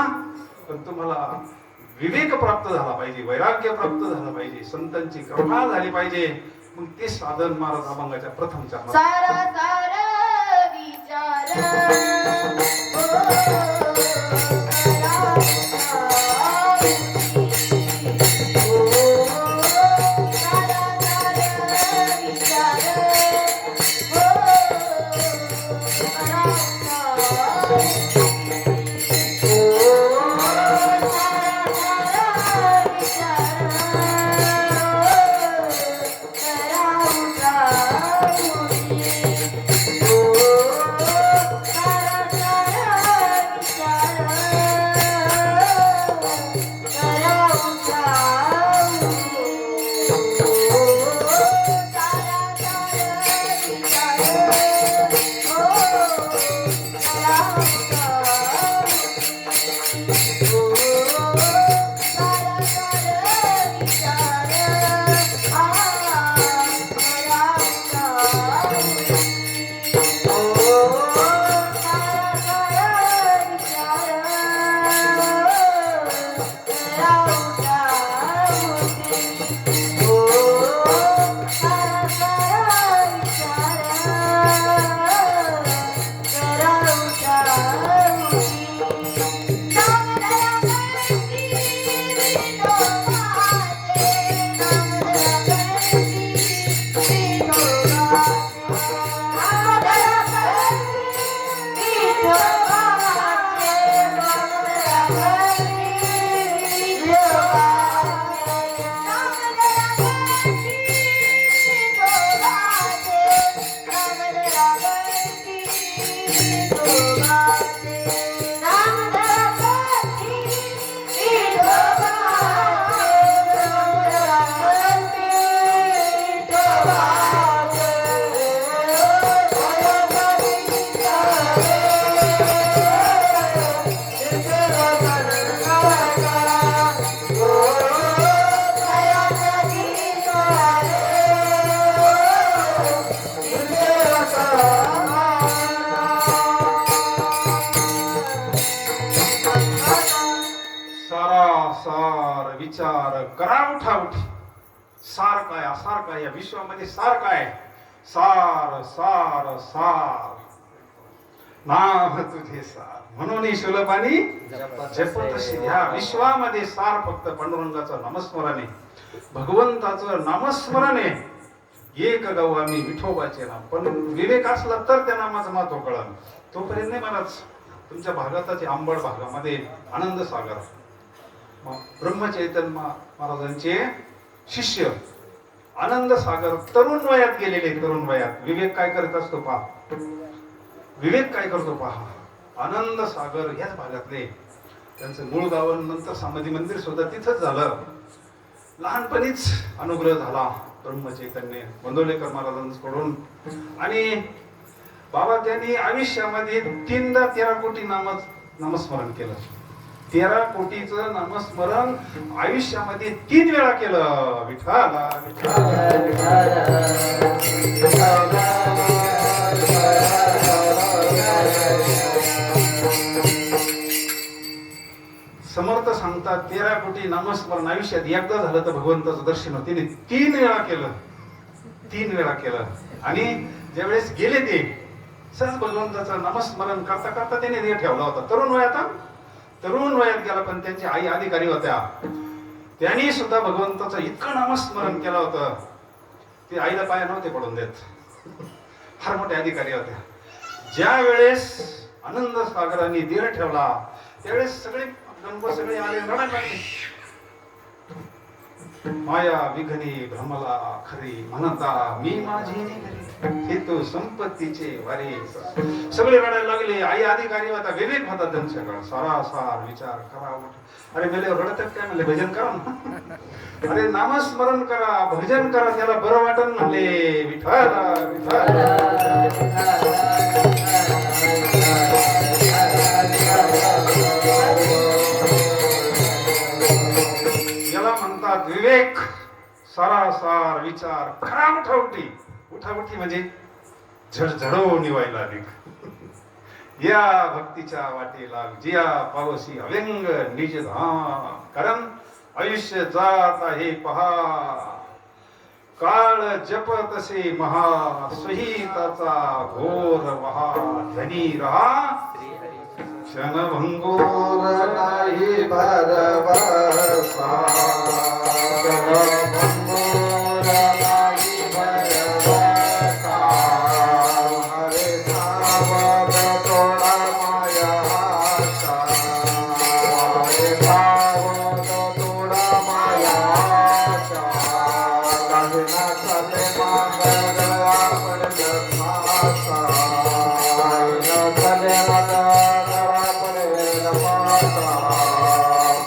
पण तुम्हाला विवेक प्राप्त झाला पाहिजे, वैराग्य प्राप्त झालं पाहिजे, संतांची कृपा झाली पाहिजे. मग ते साधन महाराज अभंगाच्या प्रथम चरणात. सारा सारा विचार करा उठाउठी. सार काय, असार काय, या विश्वामध्ये सार काय? सार सार सार नाम तुझे सार, म्हणून शुलभानी जपतशी. ह्या विश्वामध्ये सार फक्त पांडुरंगाचं नामस्मरण आहे, भगवंताचं नामस्मरण आहे. एक गाव आम्ही विठोबाचे नाम, पण विवेक असला तर त्या नामाचं महत्व कळलं. तोपर्यंत नाही मलाच तुमच्या भागाताचे आंबड भागामध्ये आनंद सागर ब्रह्मचैतन्य महाराजांचे शिष्य आनंद सागर तरुण वयात गेलेले. तरुण वयात विवेक काय करत असतो पहा, विवेक काय करतो पहा. आनंद सागर ह्याच भागातले, त्यांचं मूळ गाव, नंतर समाधी मंदिर सुद्धा तिथंच झालं. लहानपणीच अनुग्रह झाला ब्रह्मचैतन्य गोंदवलेकर महाराजांकडून. आणि बाबा त्यांनी आयुष्यामध्ये 13 कोटी नामस्मरण केलं. 13 कोटीचं नामस्मरण आयुष्यामध्ये 3 वेळा केलं. विठ्ठला समर्थ सांगतात 13 कोटी नामस्मरण आयुष्यात एकदा झालं तर भगवंताचं दर्शन होते. 3 वेळा केलं, 3 वेळा केलं. आणि ज्यावेळेस गेले ते सहज भगवंताचं नामस्मरण करता करता त्याने देह ठेवला होता. तरुण वयात गेला, पण त्यांची आई अधिकारी होत्या. त्यांनी सुद्धा भगवंताचं इतकं नामस्मरण केलं होतं, ते आईला पाया नव्हते पडून देत. फार मोठे अधिकारी होत्या. ज्या वेळेस आनंद सागरांनी देह ठेवला त्यावेळेस सगळे आले, रडायला लागले. माया विघ्नी भ्रमला खरी, म्हणता मी माझी घरी, हे तो संपत्तीचे वारे. सगळे रडायला लागले. आई अधिकारी होता, विवेक होता त्यांच्याकडे. सारासार विचार करा. अरे मेले रडतात काय म्हणले, भजन करा ना. अरे नामस्मरण करा, भजन करा, त्याला बरं वाटन म्हणले. विठ्ठल विठ्ठल याला म्हणतात विवेक. सारासार विचार खरा. उठाउठी. उठाउठी म्हणजे झडझडो निवायला लागली. या भक्तीच्या वाटेला जिया पावसी अव्यंग निज धाम. कारण आयुष्य जात आहे पहा, काळ जप तसे महा, सहिताचा घोर वहा. धनी रहा क्षणभंगोर नाही भरवसा, क्षणभंगोर नाही भरवसा. हरे सावध थोडा माया आशा, हरे सावध थोडा माया आशा. लागना चाले मागं आपण जन्माचा, लागना चाले मागं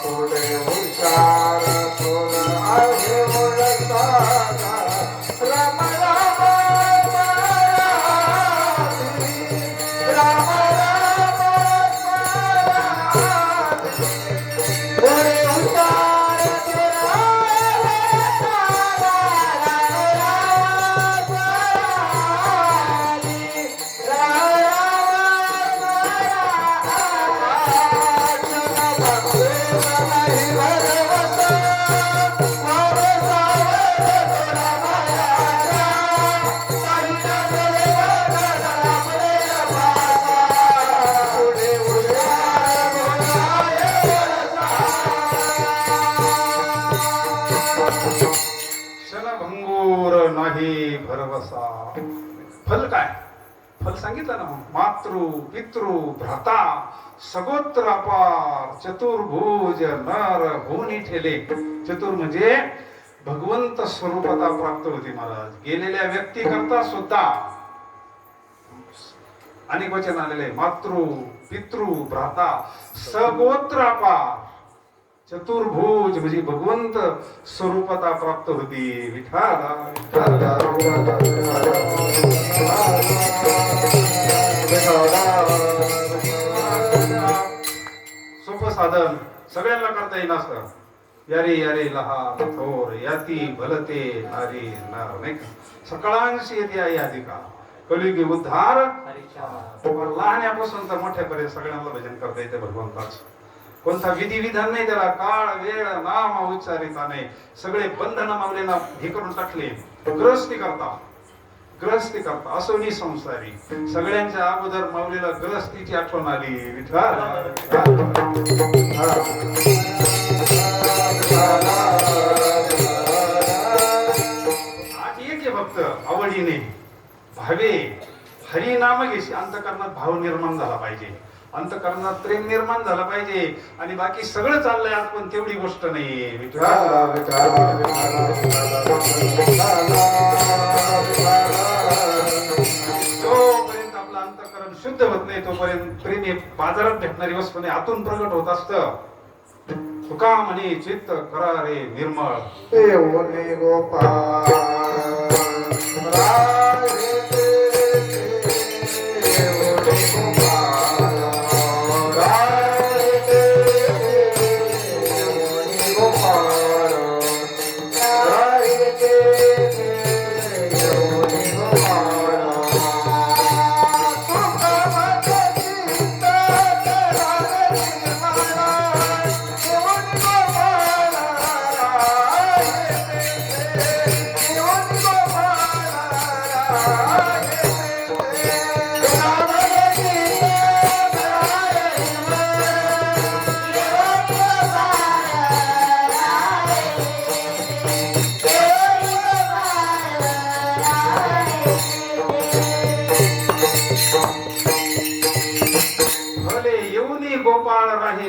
पुढे हुशार थोर आहे ओळखाना. राम राम राम राम पुढे हुशार क्षणभंगूर नाही भरवसा. फल काय? फल सांगितलं ना. मातृ पितृ भ्राता सगोत्र अपार, चतुर्भुज नर होऊन ठेले. चतुर म्हणजे भगवंत स्वरूपता प्राप्त होती महाराज. गेलेल्या व्यक्ती करता सुद्धा अनेक वचन आलेले. मातृ पितृ भ्राता सगोत्र अपार, चतुर्भुज म्हणजे भगवंत स्वरूपता प्राप्त होती. विठ्ठल सोपं साधन सगळ्यांना करता येईल असं. यारे यारे लहान थोर याती भलते नारी नर, नाही का. सकळांशी येते आई अधिका कलियुगी उद्धार. लहान्यापासून तर मोठ्यापर्यंत सगळ्यांना भजन करता येते भगवंताच. कोणता विधी विधान नाही त्याला. काळ वेळ नाम उच्चारिता नाही. सगळे बंधन मावलेला हे करून टाकले. ग्रहस्थी करता असोनी संसारी. सगळ्यांच्या अगोदर माऊलीला ग्रहस्थीची आठवण आली. विठ्ठल आज एक भक्त आवडीने भावे हरिनाम घेशी. अंतकरणात भाव निर्माण झाला पाहिजे, अंतकरणात प्रेम निर्माण झालं पाहिजे. आणि बाकी सगळं चाललंय आज, पण तेवढी गोष्ट नाही. जोपर्यंत आपलं अंतकरण शुद्ध होत नाही तोपर्यंत प्रेम हे बाजारात भेटणारी वस्तू नाही, आतून प्रगट होत असतं. तुका म्हणे चित्त करा रे निर्मळ. गोपाळ Ah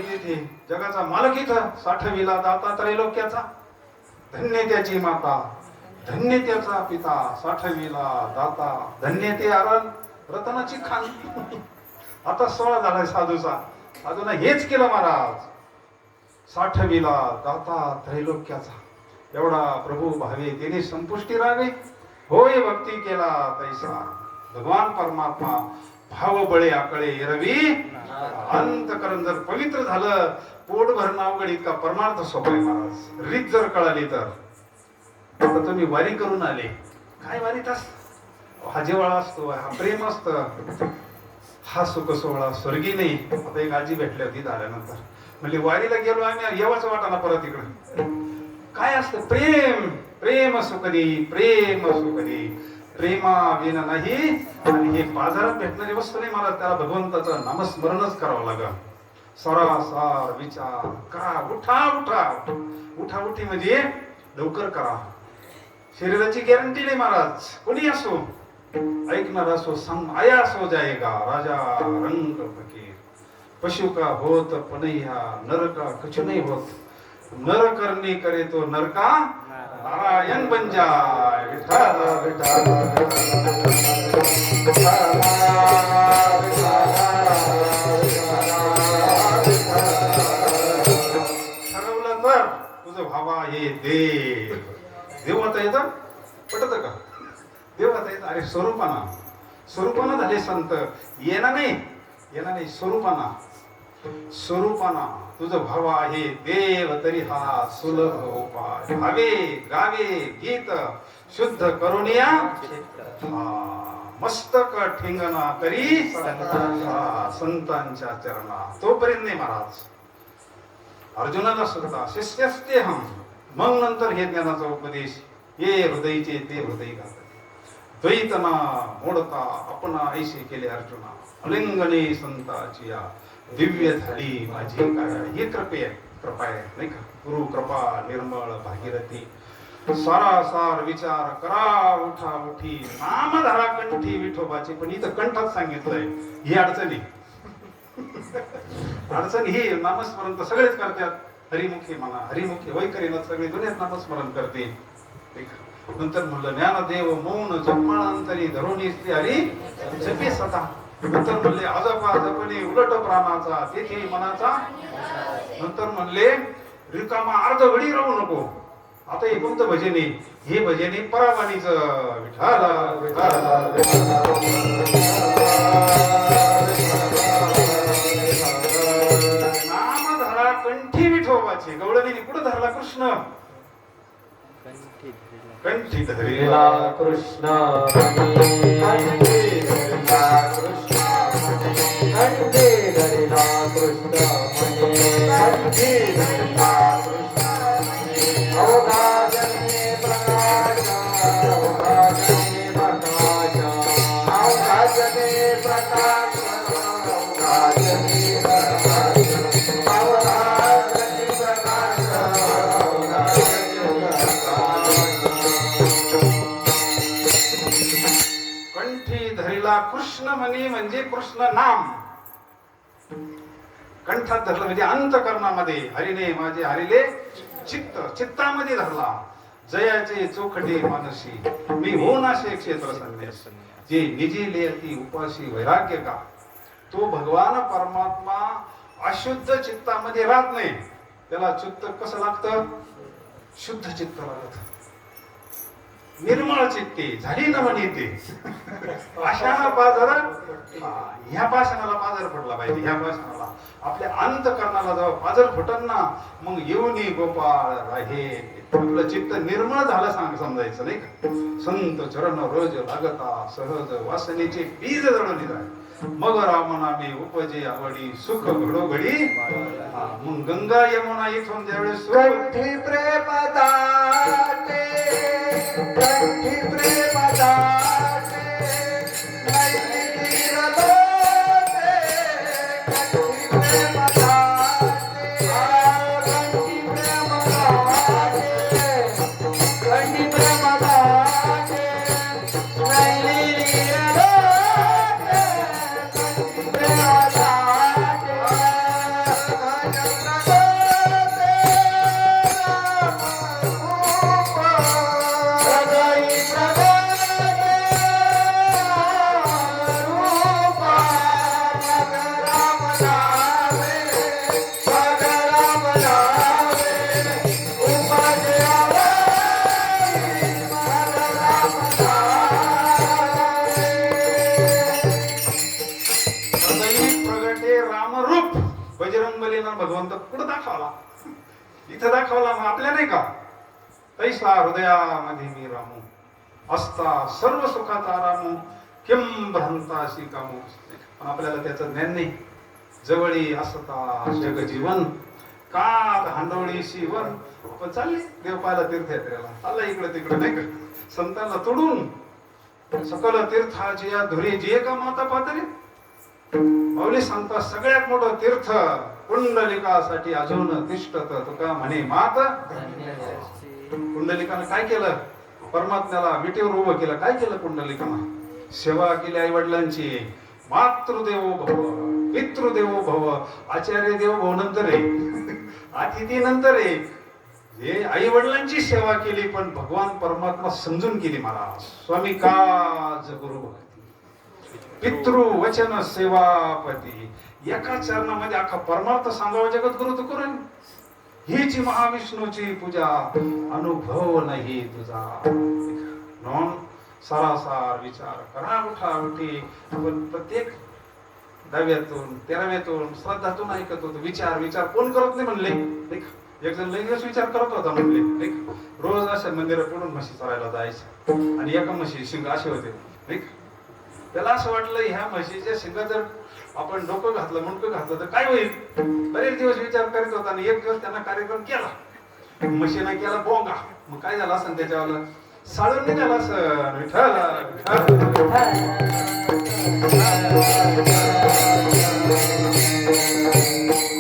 तेथे जगाचा मालक इथं साठविला दाता त्रैलोक्याचा. धन्य त्याची माता, धन्य त्याचा पिता, साठविला दाता, धन्य ते आरण रतनाची खान. आता 16 झालाय साधूचा. साधूला हेच केलं महाराज. साठविला दाता त्रैलोक्याचा, एवढा प्रभू भावे तेने संपुष्टी राहावे. होय भक्ती केला तैसा भगवान परमात्मा, भाव बळे आकळे रवी अंतकरण. जर पवित्र झालं, पोट भरणं अवघड, इतका परमार्थ सोपा आहे महाराज. रीत जर कळाली तर. आता तुम्ही वारी करून आले, काय वारीत असत? हा जिव्हाळा असतो, हा प्रेम असतं, हा सुख सोहळा स्वर्गी नाही. आता एक आजी भेटली होती झाल्यानंतर, म्हणजे वारीला गेलो आम्ही, येवाच वाटाला परत इकडे. काय असतं? प्रेम. प्रेम सुखदी, प्रेम सुखदी, प्रेमा विन नाही. आणि हे बाजारात भेटणारी वस्तू नाही मला, त्याला भगवंताचं नामस्मरणच करावं लागलं. सरासार विचार करा, उठा उठा. उठा उठी म्हणजे लवकर करा. शरीराची गॅरंटी नाही महाराज. कोणी असो, ऐकणार असो, संग आया सो जाएगा राजा रंग फकीर. पशु का होत पनैया, नर का कुछ नहीं होत. नर करने करे तो नर का नारायण बन जाए. विठाला विठाला ठरवलं तर तुझं भावा हे देव. देवता येतं, पटत का? देवता येतं. अरे स्वरूपाना, स्वरूपाना झाले संत. येणार नाही, येणार नाही, स्वरूपाना. स्वरूपाना तुझं भाव आहे देव, तरी हा सुलभ उपाय. भावे गावे गीत शुद्ध करुणिया, मस्तक ठिंगणा करी संतांच्या चरणा. तोपर्यंत नाही महाराज. अर्जुनाला सुद्धा शिष्यस्ते हम. मग नंतर हे ज्ञानाचा उपदेश. हे हृदयचे ते हृदय घात, द्वैतना मोडता आपणा ऐसे केले अर्जुना. अलिंगणे संताची या दिव्य झाली माझी काय. ही कृपा आहे नाही का? गुरु कृपा निर्मळ भागीरथी. सारासार विचार करा, उठा उठी. नाम धरा कंठी विठोबाची. पण इथं कंठात सांगितलंय. ही अडचणी अडचण ही नामस्मरण तर सगळेच करतात. हरिमुखी म्हणा, हरिमुखी वैकरीला सगळे दुनियात नामस्मरण करते. नंतर म्हणलं ज्ञानदेव मौन जन्मांतरी धरुणी स्त्री हरी जपे सदा. नंतर म्हणले अजपा जपणे उलट प्राणाचा, तेथे मनाचा. नंतर म्हणले रिकामा अर्ध घडी राहू नको. आता हे कोणतं भजन आहे? हे भजन आहे परावाणीच. विठाला विठाला नाम धरा कंठी विठोबाचे. गवळणीने कुठं धरला कृष्ण? कंठी धरिला कृष्ण कृष्ण म्हणे म्हणजे कृष्ण नाम. कंठात धरलं म्हणजे अंतकरणामध्ये. हरिने माझे हरिले चित्त, चित्तामध्ये धरला. जयाचे चोखटे मानसी मी हो नाशे क्षेत्र संन्यास. जे निजी लेती उपाशी वैराग्य का. तो भगवान परमात्मा अशुद्ध चित्तामध्ये राहत नाही. त्याला चित्त कसं लागतं? शुद्ध चित्त लागत. निर्मळ चित्ते झाली न म्हणते. पाषाणा पाजर, ह्या पाषाणाला पाजर फुटला पाहिजे. ह्या पाषाणाला आपल्या अंतकरणाला जेव्हा पाजर फुटन ना, मग येऊनी गोपाळ राहे. आपलं चित्त निर्मळ झालं समजायचं नाही का? संत चरण रोज लागता सहज वासनेचे बीज जळून जाय. मग रामनामे उपजे आवडी सुख घडोघडी. मग गंगा यमुना इथून ज्यावेळेस कंठी प्रेम दाटे, कंठी प्रेम दाटे, नैनी तीर लोटे, कंठी प्रेम दाटे, कंठी प्रेम दाटे, कंठी प्रेम दाटे, नैनी तीर लोटे, कंठी प्रेम दाटे. रामरूप बजरंगबलीनं भगवंत कुठं दाखवला? इथं दाखवला मग आपल्या नाही का? तैसा हृदयामध्ये मी रामू असता सर्व सुखाचा रामू किम भ्रांताशी कामू. पण आपल्याला त्याचं ज्ञान नाही. जवळी असता जग जीवन का हांडवळी शिवन. पण चालले देव पाहिला तीर्थयात्रेला चालला इकडे तिकडे नाही का? संतांना तोडून सकल तीर्थाची या धुरी जे का माता पातळी माऊली सांगता सगळ्यात मोठं तीर्थ कुंडलिकासाठी अजून तिष्ठत तुका म्हणे मात. कुंडलिकानं काय केलं? परमात्म्याला विटेवर उभं केलं. काय केलं कुंडलिकानं? सेवा केली आई वडिलांची. मातृदेवो भव पितृदेवो भव आचार्य देवो भव नंतर आहे, अतिथी नंतर आहे. हे आई वडिलांची सेवा केली पण भगवान परमात्मा समजून केली. मला स्वामी काज गुरु पितृ वचन सेवापती. एका चरणामध्ये अख्खा परमार्थ सांगावा जगद्गुरु तुकोरण. हीच महाविष्णूची पूजा अनुभव नाही तुझा. म्हणून सारासार विचार करा उठा उठी. आपण प्रत्येक 10व्यातून 13व्यातून श्रद्धातून ऐकत होतो. विचार विचार कोण करत नाही म्हणले. एक जण लगेच विचार करत होता म्हणले. रोज अशा मंदिरात पडून म्हशी चरायला जायचं आणि एका म्हशी शिंग असे होते. त्याला असं वाटलं ह्या म्हशीच्या शिंगात जर आपण डोकं घातलं मुंडकं घातलं तर काय होईल. बरेच दिवस विचार करीत होता आणि एक दिवस त्यांना कार्यक्रम केला. म्हशीनं केला बोंगा. मग काय झालं असं त्याच्यावर साळून निघाला असं विठ्ठल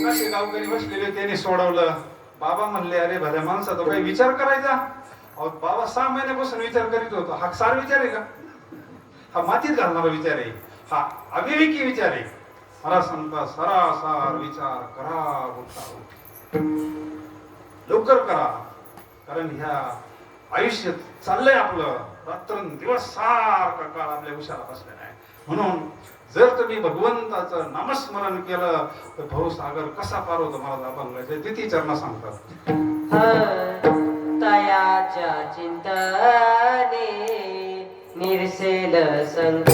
असे गावकरी बसलेले त्याने सोडवलं. बाबा म्हणले अरे भल्या माणसा तो काही विचार करायचा. बाबा 6 महिन्यापासून विचार करीत होता. हा सार विचार आहे का? हा मातीत घालणारा विचार आहे. हा अविवेकी विचार आहे. मला सांगता सरासार विचार करा उठा लवकर करा. कारण ह्या आयुष्यात चाललंय आपलं रात्रंदिवस सारखा काळ आपल्या उशाला बसलेला आहे. म्हणून जर तुम्ही भगवंताचं नामस्मरण केलं तर भवसागर कसा पार होतो मला दाखवलं. द्वितीय चरण सांगतात. तयाच्या चिंतने निरसेल संकट.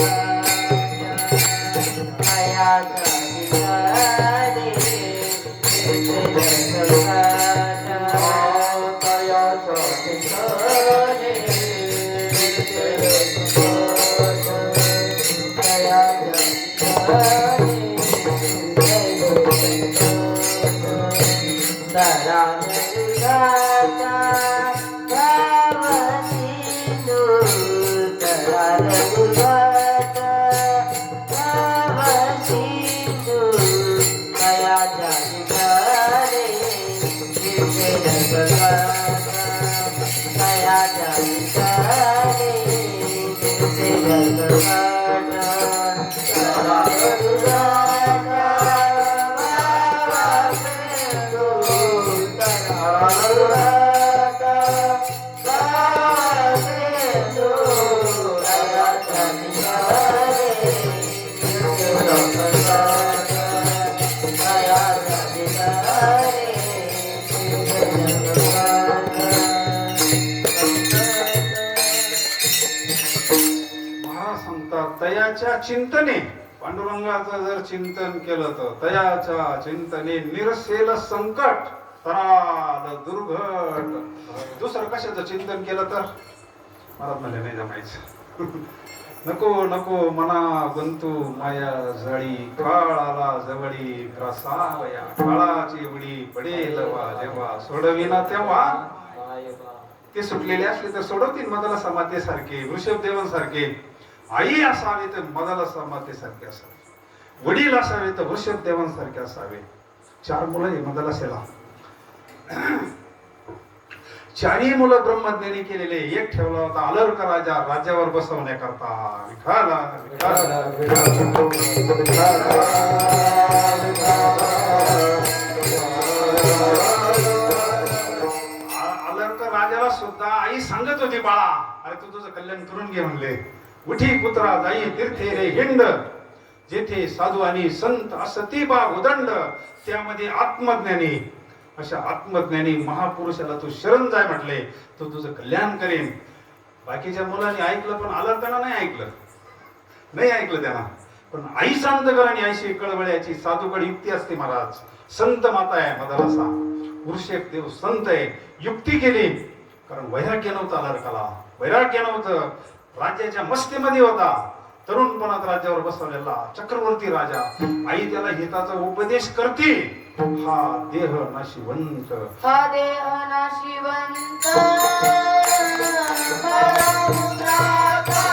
तयाच्या चिंतने निरसेल संकट. तयाच्या चिंतने निरसेल संकट. तयाच्या चिंतने निरसेल संकट. तरानंदाचा भावसिंधू. तरानंदाचा भावसिंधू. तयाच्या चिंतने निरसेल संकट. तयाच्या चिंतने निरसेल संकट. तरानंदाचा भावसिंधू. तरानंदाचा भावसिंधू. तयाच्या चिंतने निरसेल संकट. तयाच्या चिंतने निरसेल महाराज सांगतात तयाच्या चिंतने. पांडुरंगाचं जर चिंतन केलं तर तयाच्या चिंतने निरसेल संकट. तराल दुर्घट. दुसरं कशाचं चिंतन केलं तर महाराज मला नाही जमायचं. नको नको मना गंतू माया झळी. काळ आला जवळी ग्रासावया. काळाची उडी पडेल वा जेव्हा सोडविना तेव्हा. ते सुटलेले असले तर सोडवतील मदाला समातेसारखे. वृषभदेवांसारखे आई असावे तर मदाला समातेसारखे असावे. वडील असावे तर वृषभदेवांसारखे असावे. 4 मुलं आहे मदाला सेला. 4ही मुलं ब्रह्मज्ञानी केलेले. एक ठेवला होता अलर्क राजा राज्यावर बसवण्याकरता. विठाला विठाला आई सांगत होती बाळा, अरे तू तुझं कल्याण करून घे म्हणले. उठी पुत्रा जाई तीर्थे रे हिंड, जेथे साधू आणि संत असती बा उदंड, त्यामध्ये आत्मज्ञानी, अशा आत्मज्ञानी महापुरुषाला तू शरण जाय म्हटले, तो तुझं कल्याण करेन. बाकीच्या मुलांनी ऐकलं पण आलं त्यांना नाही ऐकलं, नाही ऐकलं त्यांना. पण आई शांत कर आणि आईशी कळवळ्याची साधूकडे युक्ती असते महाराज. संत माता आहे मदालासा, पुरुषेक देव संत आहे. युक्ती केली कारण वैराग्य नव्हतं अलर्काला, वैराग्य नव्हतं. राज्याच्या मस्तीमध्ये होता, तरुणपणात राज्यावर बसवलेला चक्रवर्ती राजा. आई त्याला हिताचा उपदेश करते, हा देह नाशिवंत, हा देह नाशिवंत, परामुद्राचा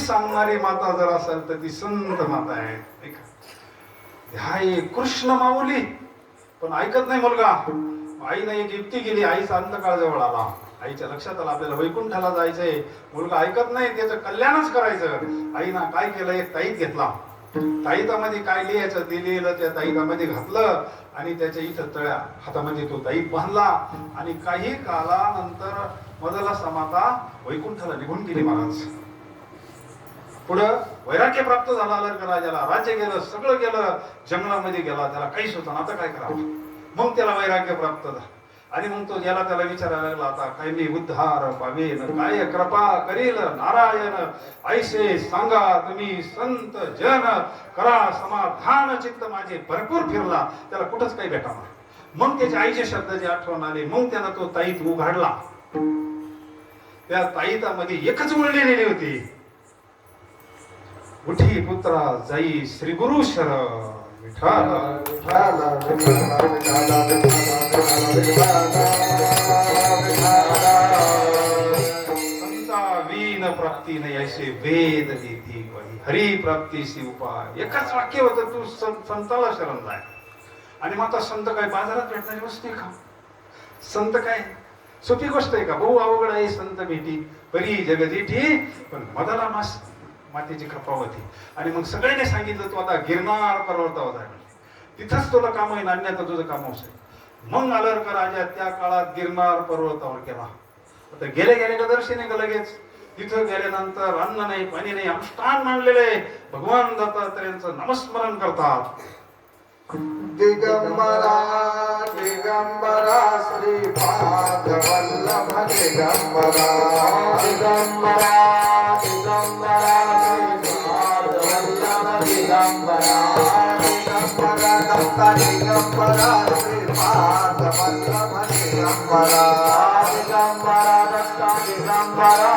सांगणारी माता जर असेल तर ती संत माता आहे. हा एक कृष्ण माऊली, पण ऐकत नाही मुलगा. आईने एक युक्ती केली, आईचा अंतकाळ जवळ आला, आईच्या लक्षात आलं आपल्याला वैकुंठाला जायचंय. मुलगा ऐकत नाही, त्याचं कल्याणच करायचं. आईनं काय केलं, एक ताईत घेतला, ताईतामध्ये काय लिहायचं ते लिहिलं, त्या ताईतामध्ये घातलं आणि त्याच्या इथं तळ्या हातामध्ये तो ताईत बांधला. आणि काही कालानंतर मदला समाता वैकुंठाला निघून गेली महाराज. पुढं वैराग्य प्राप्त झाला अलर्क राजाला, राज्य गेलं, सगळं गेलं, जंगलामध्ये गेला, त्याला काहीच होतं, आता काय करावं. मग त्याला वैराग्य प्राप्त झालं आणि मग तो गेला, त्याला विचारायला लागला, आता काय मी उद्धार पावेन, काय कृपा करील नारायण, ऐसे सांगा तुम्ही संत जन, करा समाधान चित्त माझे. भरपूर फिरला, त्याला कुठंच काही भेटावं. मग त्याच्या आईच्या शब्दाची आठवण आली, मग त्याला तो ताईत उघडला. त्या ताईतामध्ये एकच उरली नेली होती, उठी पुत्रा जाई श्री गुरु शरण विठाल. संता वीन प्राप्ती नाही ऐसे वेद देती, हरी प्राप्तीसी उपाय. एकच वाक्य होतं, तू संताला शरण जाय. आणि मग आता संत काय बाजारात भेटणारी वस्तू आहे का? संत काय सोपी गोष्ट आहे का? बहु अवघड आहे संत भेटी, परी जगदीठी. पण मदाला मातेची कृपा होती. आणि मग सगळ्यांनी सांगितलं, तू आता गिरनार पर्वतावर जाय, तिथंच तुला काम होईल, अन्यथा तुझं काम असेल. मग अलर्क राजा त्या काळात गिरनार पर्वतावर गेला. आता गेले का दर्शन आहे का लगेच? तिथं गेल्यानंतर अन्न नाही, पाणी नाही, अनुष्ठान मांडलेले, भगवान दत्तात्रेयांचं नामस्मरण करतात. दिगंबरा दिगंबरा श्रीपाद वल्लभ दिगंबरा, दिगंबरा दिगंबरा श्रीपाद वल्लभ दिगंबरा, दिगंबरा दत्ता दिगंबरा श्रीपाद वल्लभ दिगंबरा, दिगंबरा दत्ता दिगंबरा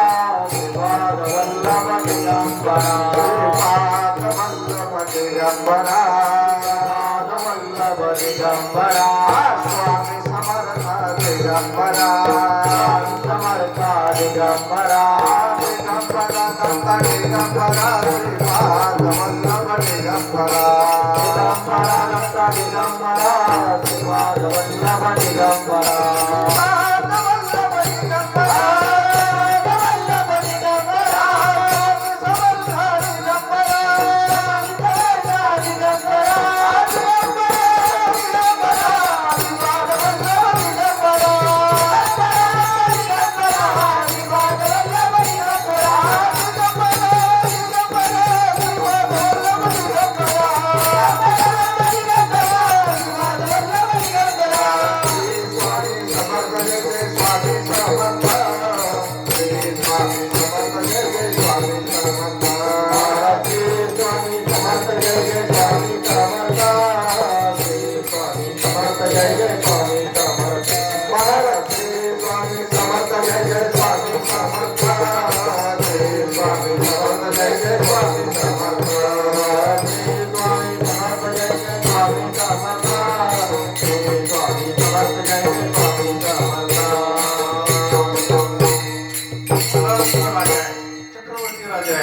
श्रीपाद वल्लभ दिगंबरा, श्रीपाद वल्लभ दिगंबरा, दिगंबरा स्वामी समर्थ दिगंबरा, समर्थ दिगंबरा, दिगंबरा दत्ता दिगंबरा श्रीपाद वल्लभ दिगंबरा, दिगंबरा दत्ता दिगंबरा श्रीपाद वल्लभ दिगंबरा.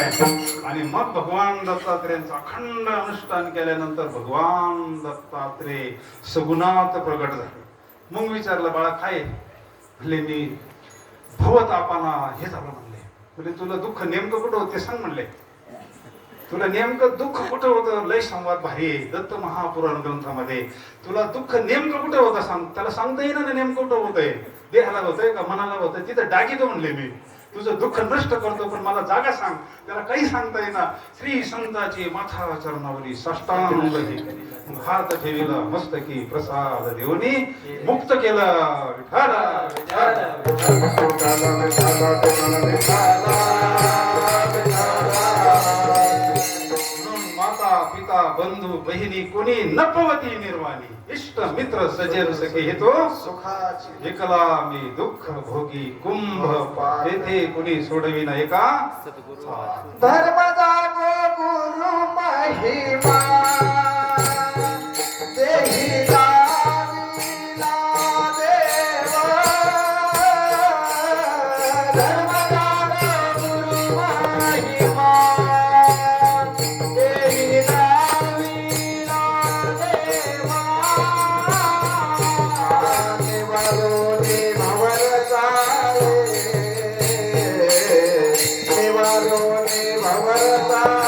आहे आणि मग भगवान दत्तात्रेयांचं अखंड अनुष्ठान केल्यानंतर भगवान दत्तात्रेय सगुणात प्रगट झाले. मग विचारलं बाळा काय? म्हणले मी भवतापाना हे झालं म्हणले. म्हणजे तुला दुःख नेमकं कुठं होते सांग म्हणले. तुला नेमकं दुःख कुठं होतं? लय संवाद भारी आहे दत्त महापुराण ग्रंथामध्ये. तुला दुःख नेमकं कुठं होतं सांग. त्याला सांगता येईना ना नेमकं कुठं होतंय. देहाला होतंय का मनाला होतंय? तिथं डागीतो म्हणले मी. तुझं दुःख नष्ट करतो पण मला जागा सांग. त्याला काही सांगता येईना. श्री संताची माथा चरणावरी साष्टांग हात ठेविला मस्तकी प्रसाद देऊनी मुक्त केलं. माता पिता बंधू बहिणी कोणी नपवती निर्वाणी. इष्ट मित्र सजेर सखे हेतो सुखाची एकला मी दुःख भोगी कुंभ येथे कुणी सोडविना एका धर्म जागो गुरु महिमा देही दाविला देव. धर्म जागो गुरु महिमा देही दाविला देवा. निवारोनी भवर जावे निवारोनी भवर जावे.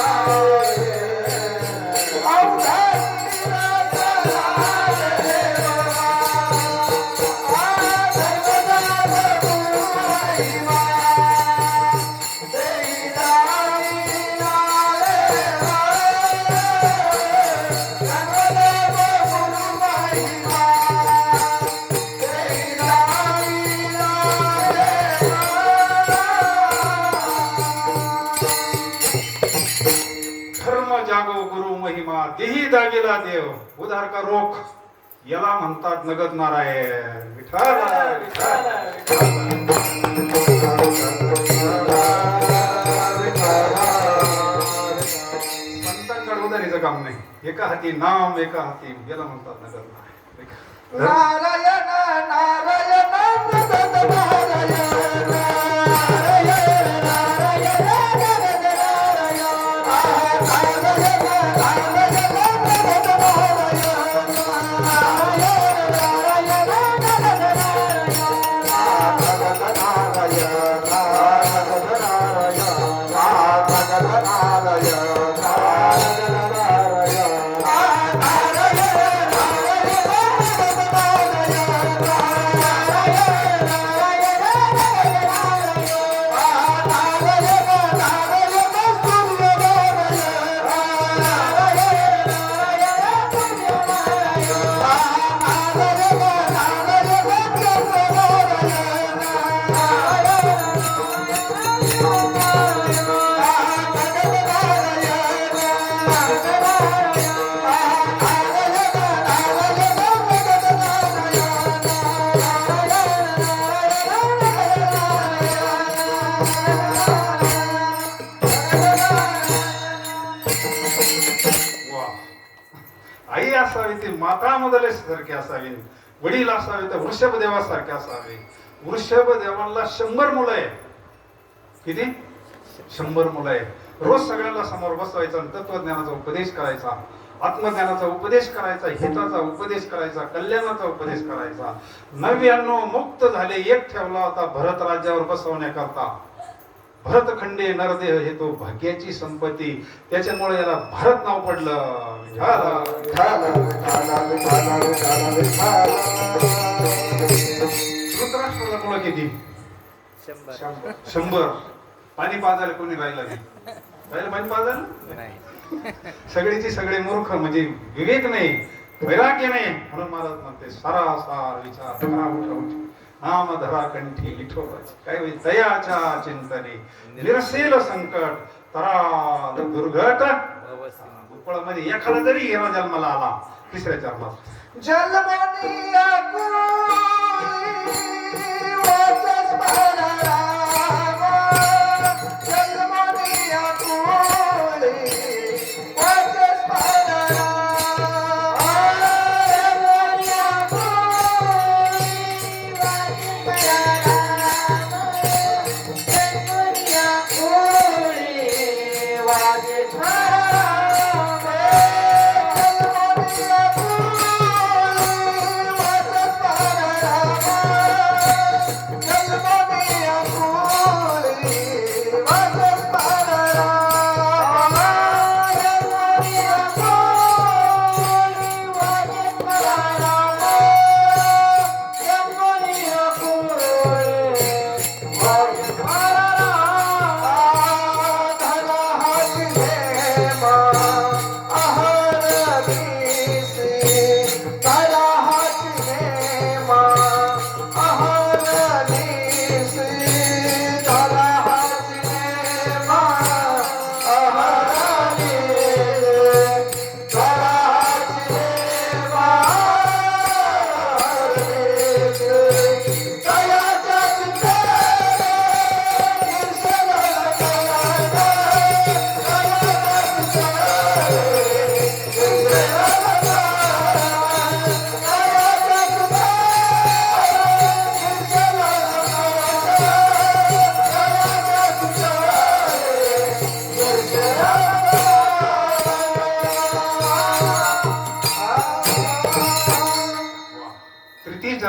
धर्म जागो गुरु महिमा देही दाविला देव. उधार का रोख याला म्हणतात नगद नारायण. विठ्ठल संतांकडे उधारीचं काम नाही. एका हाती नाम एका हाती याला म्हणतात नगद नारायण. नारायण नारायण नारायण नारायण आई असावी ती माता सारखी असावी. वडील असावे तर वृषभदेवासारखे असावे. वृषभदेवाला 100 मुलं आहे. किती? 100 मुलं आहे. रोज सगळ्यांना समोर बसवायचा आणि तत्वज्ञानाचा उपदेश करायचा. आत्मज्ञानाचा उपदेश करायचा. हिताचा उपदेश करायचा. कल्याणाचा उपदेश करायचा. 99 मुक्त झाले. एक ठेवला होता भरत राज्यावर बसवण्याकरता. भरतखंडे नरदेह हे तो भाग्याची संपत्ती. त्याच्यामुळे याला भरत नाव पडलं. धृतराष्ट्राला मुलं किती? 100. पाणी पाजायला कोणी राहिलं नाही. राहिलं पाणी पाजायला? सगळीची सगळे मूर्ख म्हणजे विवेक नाही वैराग्य नाही. म्हणून महाराज म्हणते सारासार विचार करा उठा नाम धरा कंठी विठोबाची. काय होईल? दयाच्या चिंतने निरसेल संकट तराल दुर्घट. मध्ये एखादा जरी गेला जन्माला आला 3ऱ्या जन्मात जन्मनी वाचस रामा. जन्मनी वाचस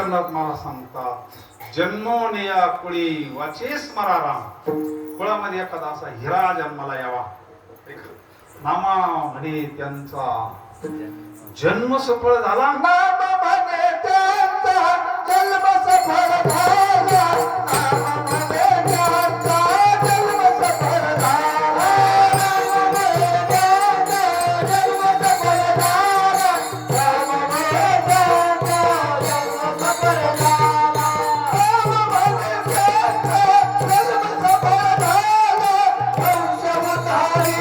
जगन्नाथ मला सांगतात जन्मोनिया कुळी वाचेस मराराम. कुळामध्ये एखादा असा हिरा जन्माला यावा. एक नामा म्हणे त्यांचा जन्म सफळ झाला. नाम म्हणे त्यांचा जन्म सफळ झाला. नाम म्हणे त्यांचा जन्म सफळ झाला. नाम म्हणे त्यांचा जन्म सफळ झाला. नाम म्हणे त्यांचा जन्म सफळ झाला. नाम म्हणे त्यांचा जन्म सफळ झाला. वंशवधारी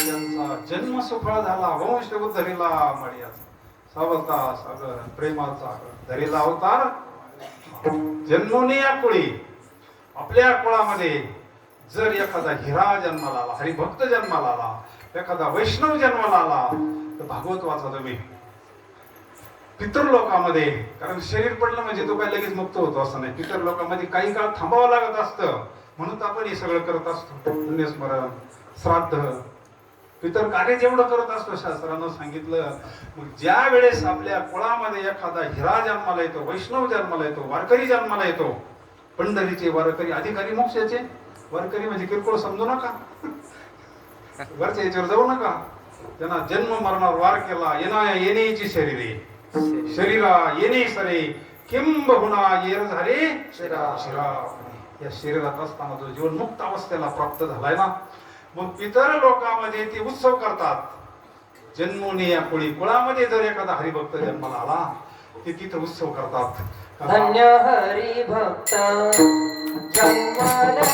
त्यांचा जन्म सफळ झाला. वंश धरीला मडियाचा सावता सागर प्रेमाचा धरीला अवतार. जन्मोनी या कुळी आपल्या कुळामध्ये जर एखादा हिरा जन्माला आला, हरिभक्त जन्माला आला, एखादा वैष्णव जन्माला आला तर भागवत वाचा तुम्ही. पितृलोकामध्ये, कारण शरीर पडलं म्हणजे तो काही लगेच मुक्त होतो असं नाही. पितृलोकामध्ये काही काळ थांबावं लागत असतं. म्हणून आपण हे सगळं करत असतो. पुण्यस्मरण, श्राद्ध, पितर कार्य जेवढं करत असतो शास्त्रानं सांगितलं. मग ज्या वेळेस आपल्या कुळामध्ये एखादा हिरा जन्माला येतो, वैष्णव जन्माला येतो, वारकरी जन्माला येतो, पंढरीचे वारकरी, अधिकारी मोक्षाचे वारकरी म्हणजे किरकोळ समजू नका, वरच्या याच्यावर जाऊ नका. त्यांना जन्म मरणार वार केला येण्याची शरीरे शरीरा येणे सरे किंबहुना येर झाले शिरा. या शरीरात असताना जो जीवन मुक्त अवस्थेला प्राप्त झालाय ना, मग पितर लोकांमध्ये ते उत्सव करतात. जन्मोनी या कुळी कुळामध्ये जर एखादा हरिभक्त जन्माला आला ते तिथं उत्सव करतात. धन्य हरी भक्त जन्माले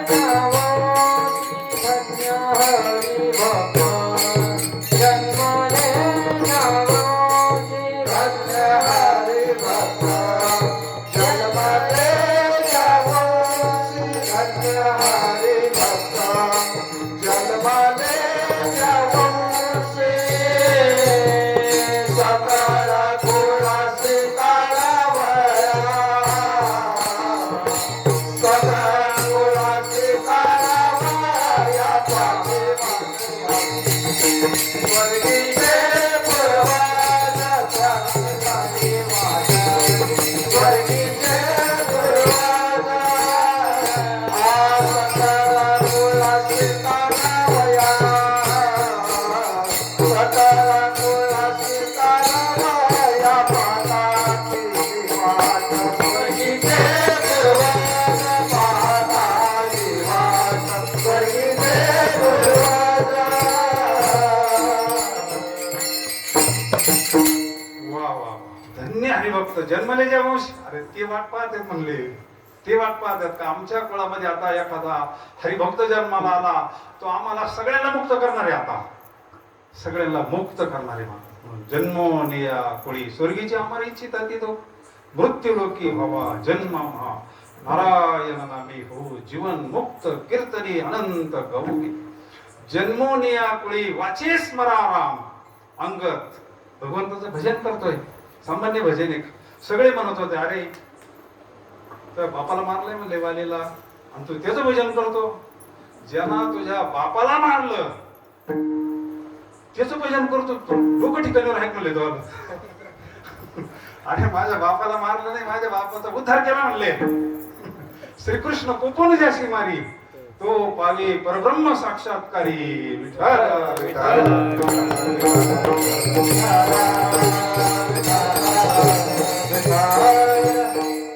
नावोसी. धन्य हरी भक्त जन्माले नावोसी. धन्य हरी भक्त जन्माले नावोसी. धन्य हरी भक्त जन्माले नावोसी. सकळ कुळासी हरिभक्त जन्मलेच्या वंश. अरे ते वाट पाहतात म्हणले, ते वाट पाहतात का आमच्या कुळामध्ये आता एखादा हरिभक्त जन्माला आला तो आम्हाला सगळ्यांना मुक्त करणारे, आता सगळ्यांना मुक्त करणारे. जन्मोनिया कुळी स्वर्गीची आम्हाला इच्छिता ती तो मृत्यू लोकी व्हावा जन्म नारायण नामी हो जीवन मुक्त कीर्तनी अनंत गौकी. जन्मोनिया कुळी वाचे स्मराराम. अंगत भगवंताचं भजन करतोय, सामान्य भजन एक. सगळे म्हणत होते अरे तर बापाला मारलंय म्हणले वालीला आणि तू त्याचं भजन करतो. ज्यांना तुझ्या बापाला मारलं त्याचं भजन करतो, डोकं ठिकाणीवर आहेत म्हणले तो. अरे माझ्या बापाला मारलं नाही, माझ्या बापाचा उद्धार केला म्हणले. श्रीकृष्ण कोण ज्याशी मारी तो पावी परब्रह्म साक्षात्कारी. विठ्ठल विठ्ठल.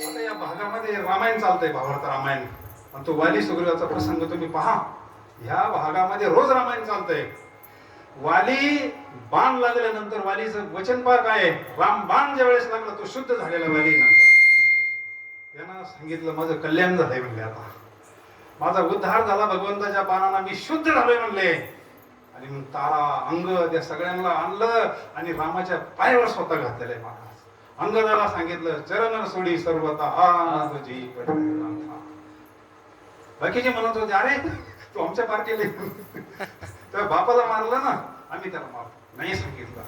आता या भागामध्ये रामायण चालतंय, भावार्थ रामायण. आणि तो वाली सुग्रीवाचा प्रसंग तुम्ही पहा. ह्या भागामध्ये रोज रामायण चालतंय. वाली बाण लागल्यानंतर वालीचं वचन पहा काय. राम बाण ज्या वेळेस लागला तो शुद्ध झालेला वाली. नंतर त्यानं सांगितलं माझं कल्याण झालंय म्हणले, आता माझा उद्धार झाला भगवंताच्या बाणाने, मी शुद्ध झालोय म्हणले. आणि मग तारा अंगद या सगळ्यांना आणलं आणि रामाच्या पायावर स्वतः घातलेलं आहे महाराज. अंगदाला सांगितलं चरण सोडी सर्वता आ तुझी पठण. बाकीचे म्हणत होते अरे तू आमच्या पार्टीला तर बापाला मारलं ना आम्ही त्याला मारतो. नाही सांगितलं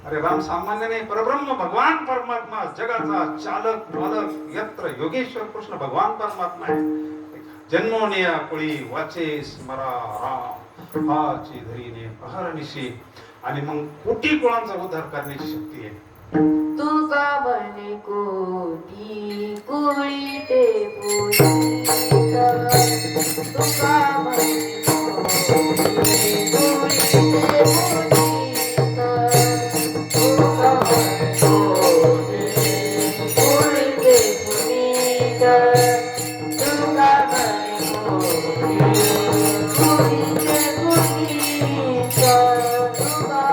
अरे राम सामान्य नाही परब्रह्म भगवान परमात्मा जगाचा चालक मालक यत्र योगेश्वर कृष्ण भगवान परमात्मा आहे. जन्मोनिया कुळी वाचे स्मरा राम हाची धरीने अहर्निशी. आणि मग कोटी कुळांचा उद्धार करण्याची शक्ती आहे. तुका म्हणे कोटी कुळी ते पुनीत. तुका म्हणे कोटी कुळी ते पुनीत. तुका म्हणे कोटी कुळी ते पुनीत. तुका म्हणे कोटी कुळी ते पुनीत. तुका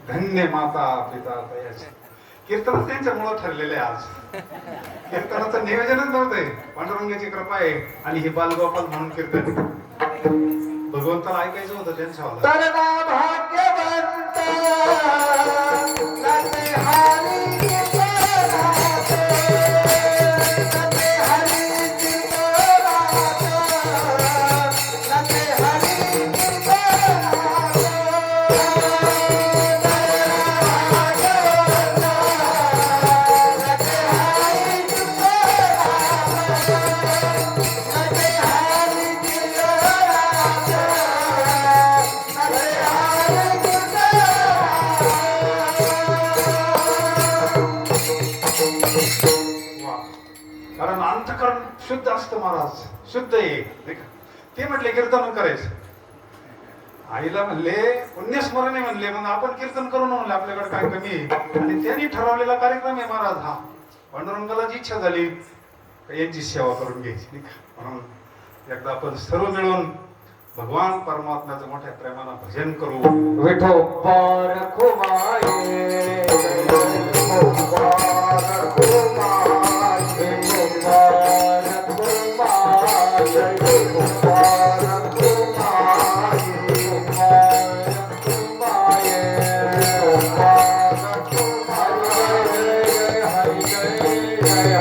धन्य माता पिता तयाचे. कीर्तन त्यांच्यामुळं ठरलेले आज. कीर्तनाचं नियोजनच नव्हते. पांडुरंगाची कृपा आहे आणि हे बालगोपाल म्हणून कीर्तन भगवंताला ऐकायचं होतं त्यांच्यावर. तरना भाग्यवंत नसे हरी चितराते, नसे हरी चितराते, नसे हरी चितराते. तरना शुद्ध असतं महाराज, शुद्ध आहे नाही का. ते म्हटले कीर्तन करायचं. आईला म्हणले पुण्यस्मरणे म्हणले, मग आपण कीर्तन करू म्हणले, आपल्याकडे काय कमी आहे. आणि त्यांनी ठरवलेला कार्यक्रम आहे महाराज हा. पांडुरंगाला जी इच्छा झाली यांची सेवा करून घ्यायची नाही का. म्हणून एकदा आपण सर्व मिळून भगवान परमात्म्याचं मोठ्या प्रेमानं भजन करू. विठोबा रखुमाये, विठोबा रखुमाये, विठोबा रखुमाये, विठोबा रखुमाये, विठोबा रखुमाये, विठोबा रखुमाये. हरि जय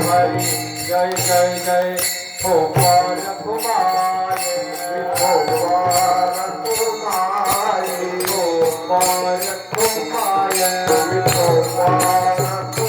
हरि, जय जय जय विठोबा रखुमाये, विठोबा रखुमाये, विठोबा रखुमाये, विठोबा रखुमाये,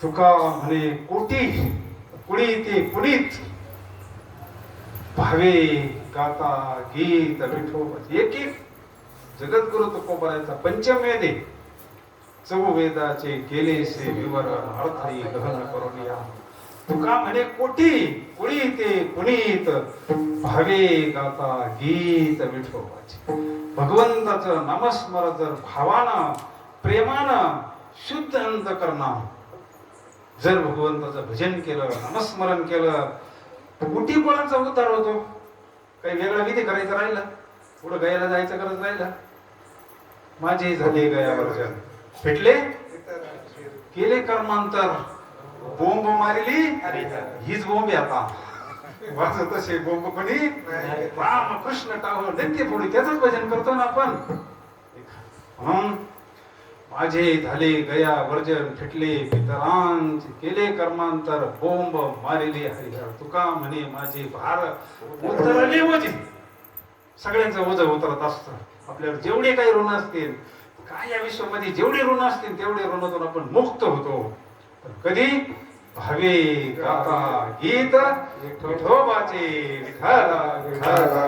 तुका म्हणे कोटी कुणी ते पुनीत भावे गाता गीत विठोबाचे. एक एक जगद्गुरु तुकोबारायचा पंचमवेद आहे. चौवेदाचे केले से विवरण अर्थही गहन करून या. तुका म्हणे कोटी कुणी ते पुनीत भावे गाता गीत विठोबाचे. भगवंताचं नामस्मरण जर भावानं प्रेमानं शुद्ध अंतकरणानं जर भगवंताचं भजन केलं, नामस्मरण केलं, कुठे कोणाचा उद्धार होतो. काही वेगळा विधी करायचं राहिलं, पुढे गयाला जायचं गरज राहिलं. माझे झाले गया वर्जन, भेटले केले कर्मांतर, बोंब मारिली हीच बोंब आता वाजत तसे बोंब कोणी राम कृष्ण टाहो नित्य पुढे त्याच भजन करतो ना आपण. म्हणून माझे झाले गया वर्जन, फिटले पितरांचे केले कर्मांतर, बोंब मारिले हरिहर. तुका म्हणे माझे भार उतरले ओझे. सगळ्यांचं ओझं उतरत असतं. आपल्यावर जेवढे काही ऋण असतील, काय या विश्वामध्ये जेवढे ऋण असतील तेवढे ऋणातून आपण मुक्त होतो. कधी भावे गाता गीत विठोबाचे. विठ्ठला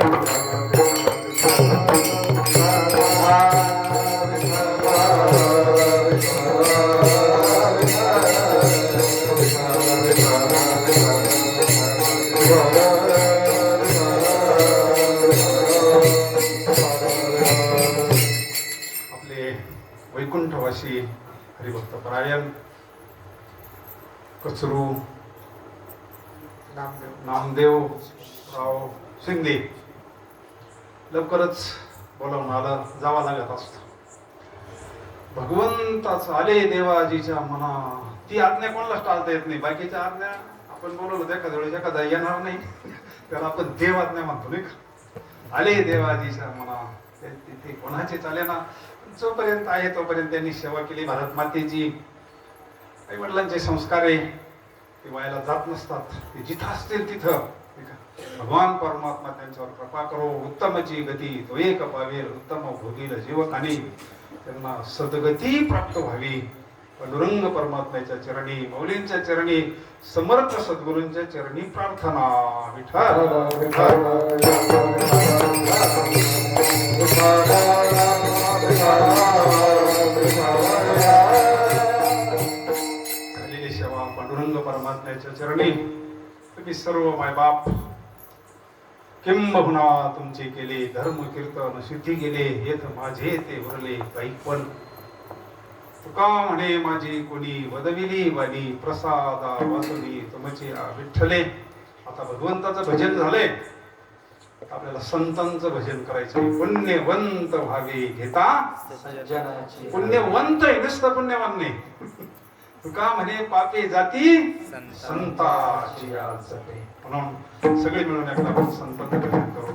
आपले वैकुंठवासी हरिभक्त परायण कचरू नामदेव राव शिंदे लवकरच बोलावून आलं, जावं लागत असतं. भगवंताच आले देवाजीच्या मना. ती आज्ञा कोणालाच टाळता येत नाही. बाकीच्या आज्ञा आपण बोलवलं एखाद्या वेळेस एखादा येणार नाही, त्याला आपण देव आज्ञा म्हणतो नाही का. आले देवाजीच्या मना, ते कोणाचे चाले ना. जोपर्यंत आहे तोपर्यंत त्यांनी सेवा केली भारत मातेची. आई वडिलांचे संस्कार आहे ते वायाला जात नसतात. ते जिथं असतील तिथं भगवान परमात्मा त्यांच्यावर कृपा करो. उत्तमची गती तो एक पावेल, उत्तम भोगील जीवकानी. त्यांना सद्गती प्राप्त व्हावी. पांडुरंग परमात्म्याच्या चरणी, मौलींच्या चरणी, समर्थ सद्गुरूंच्या चरणी प्रार्थना. विठ्ठल झालेली सेवा पांडुरंग परमात्म्याच्या चरणी. तुम्ही सर्व मायबाप किंबहुना तुमचे केले धर्म कीर्तन सिद्धी गेले येथ माझे ते उरले काही पण तुका म्हणे माझी कोणी वदविली वाणी प्रसादा वाचुनी तुमचे विठ्ठले. आता भगवंताचं भजन झालंय, आपल्याला संतांचं भजन करायचं. पुण्यवंत व्हावे घेता सज्जनाची पुण्यवंत आहे, नुसतं पुण्यवान नाही. तुका म्हणे पापे जाती संताची आचते. म्हणून सगळे मिळून एकदा आपण संतांचं भजन करू.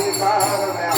अधिकार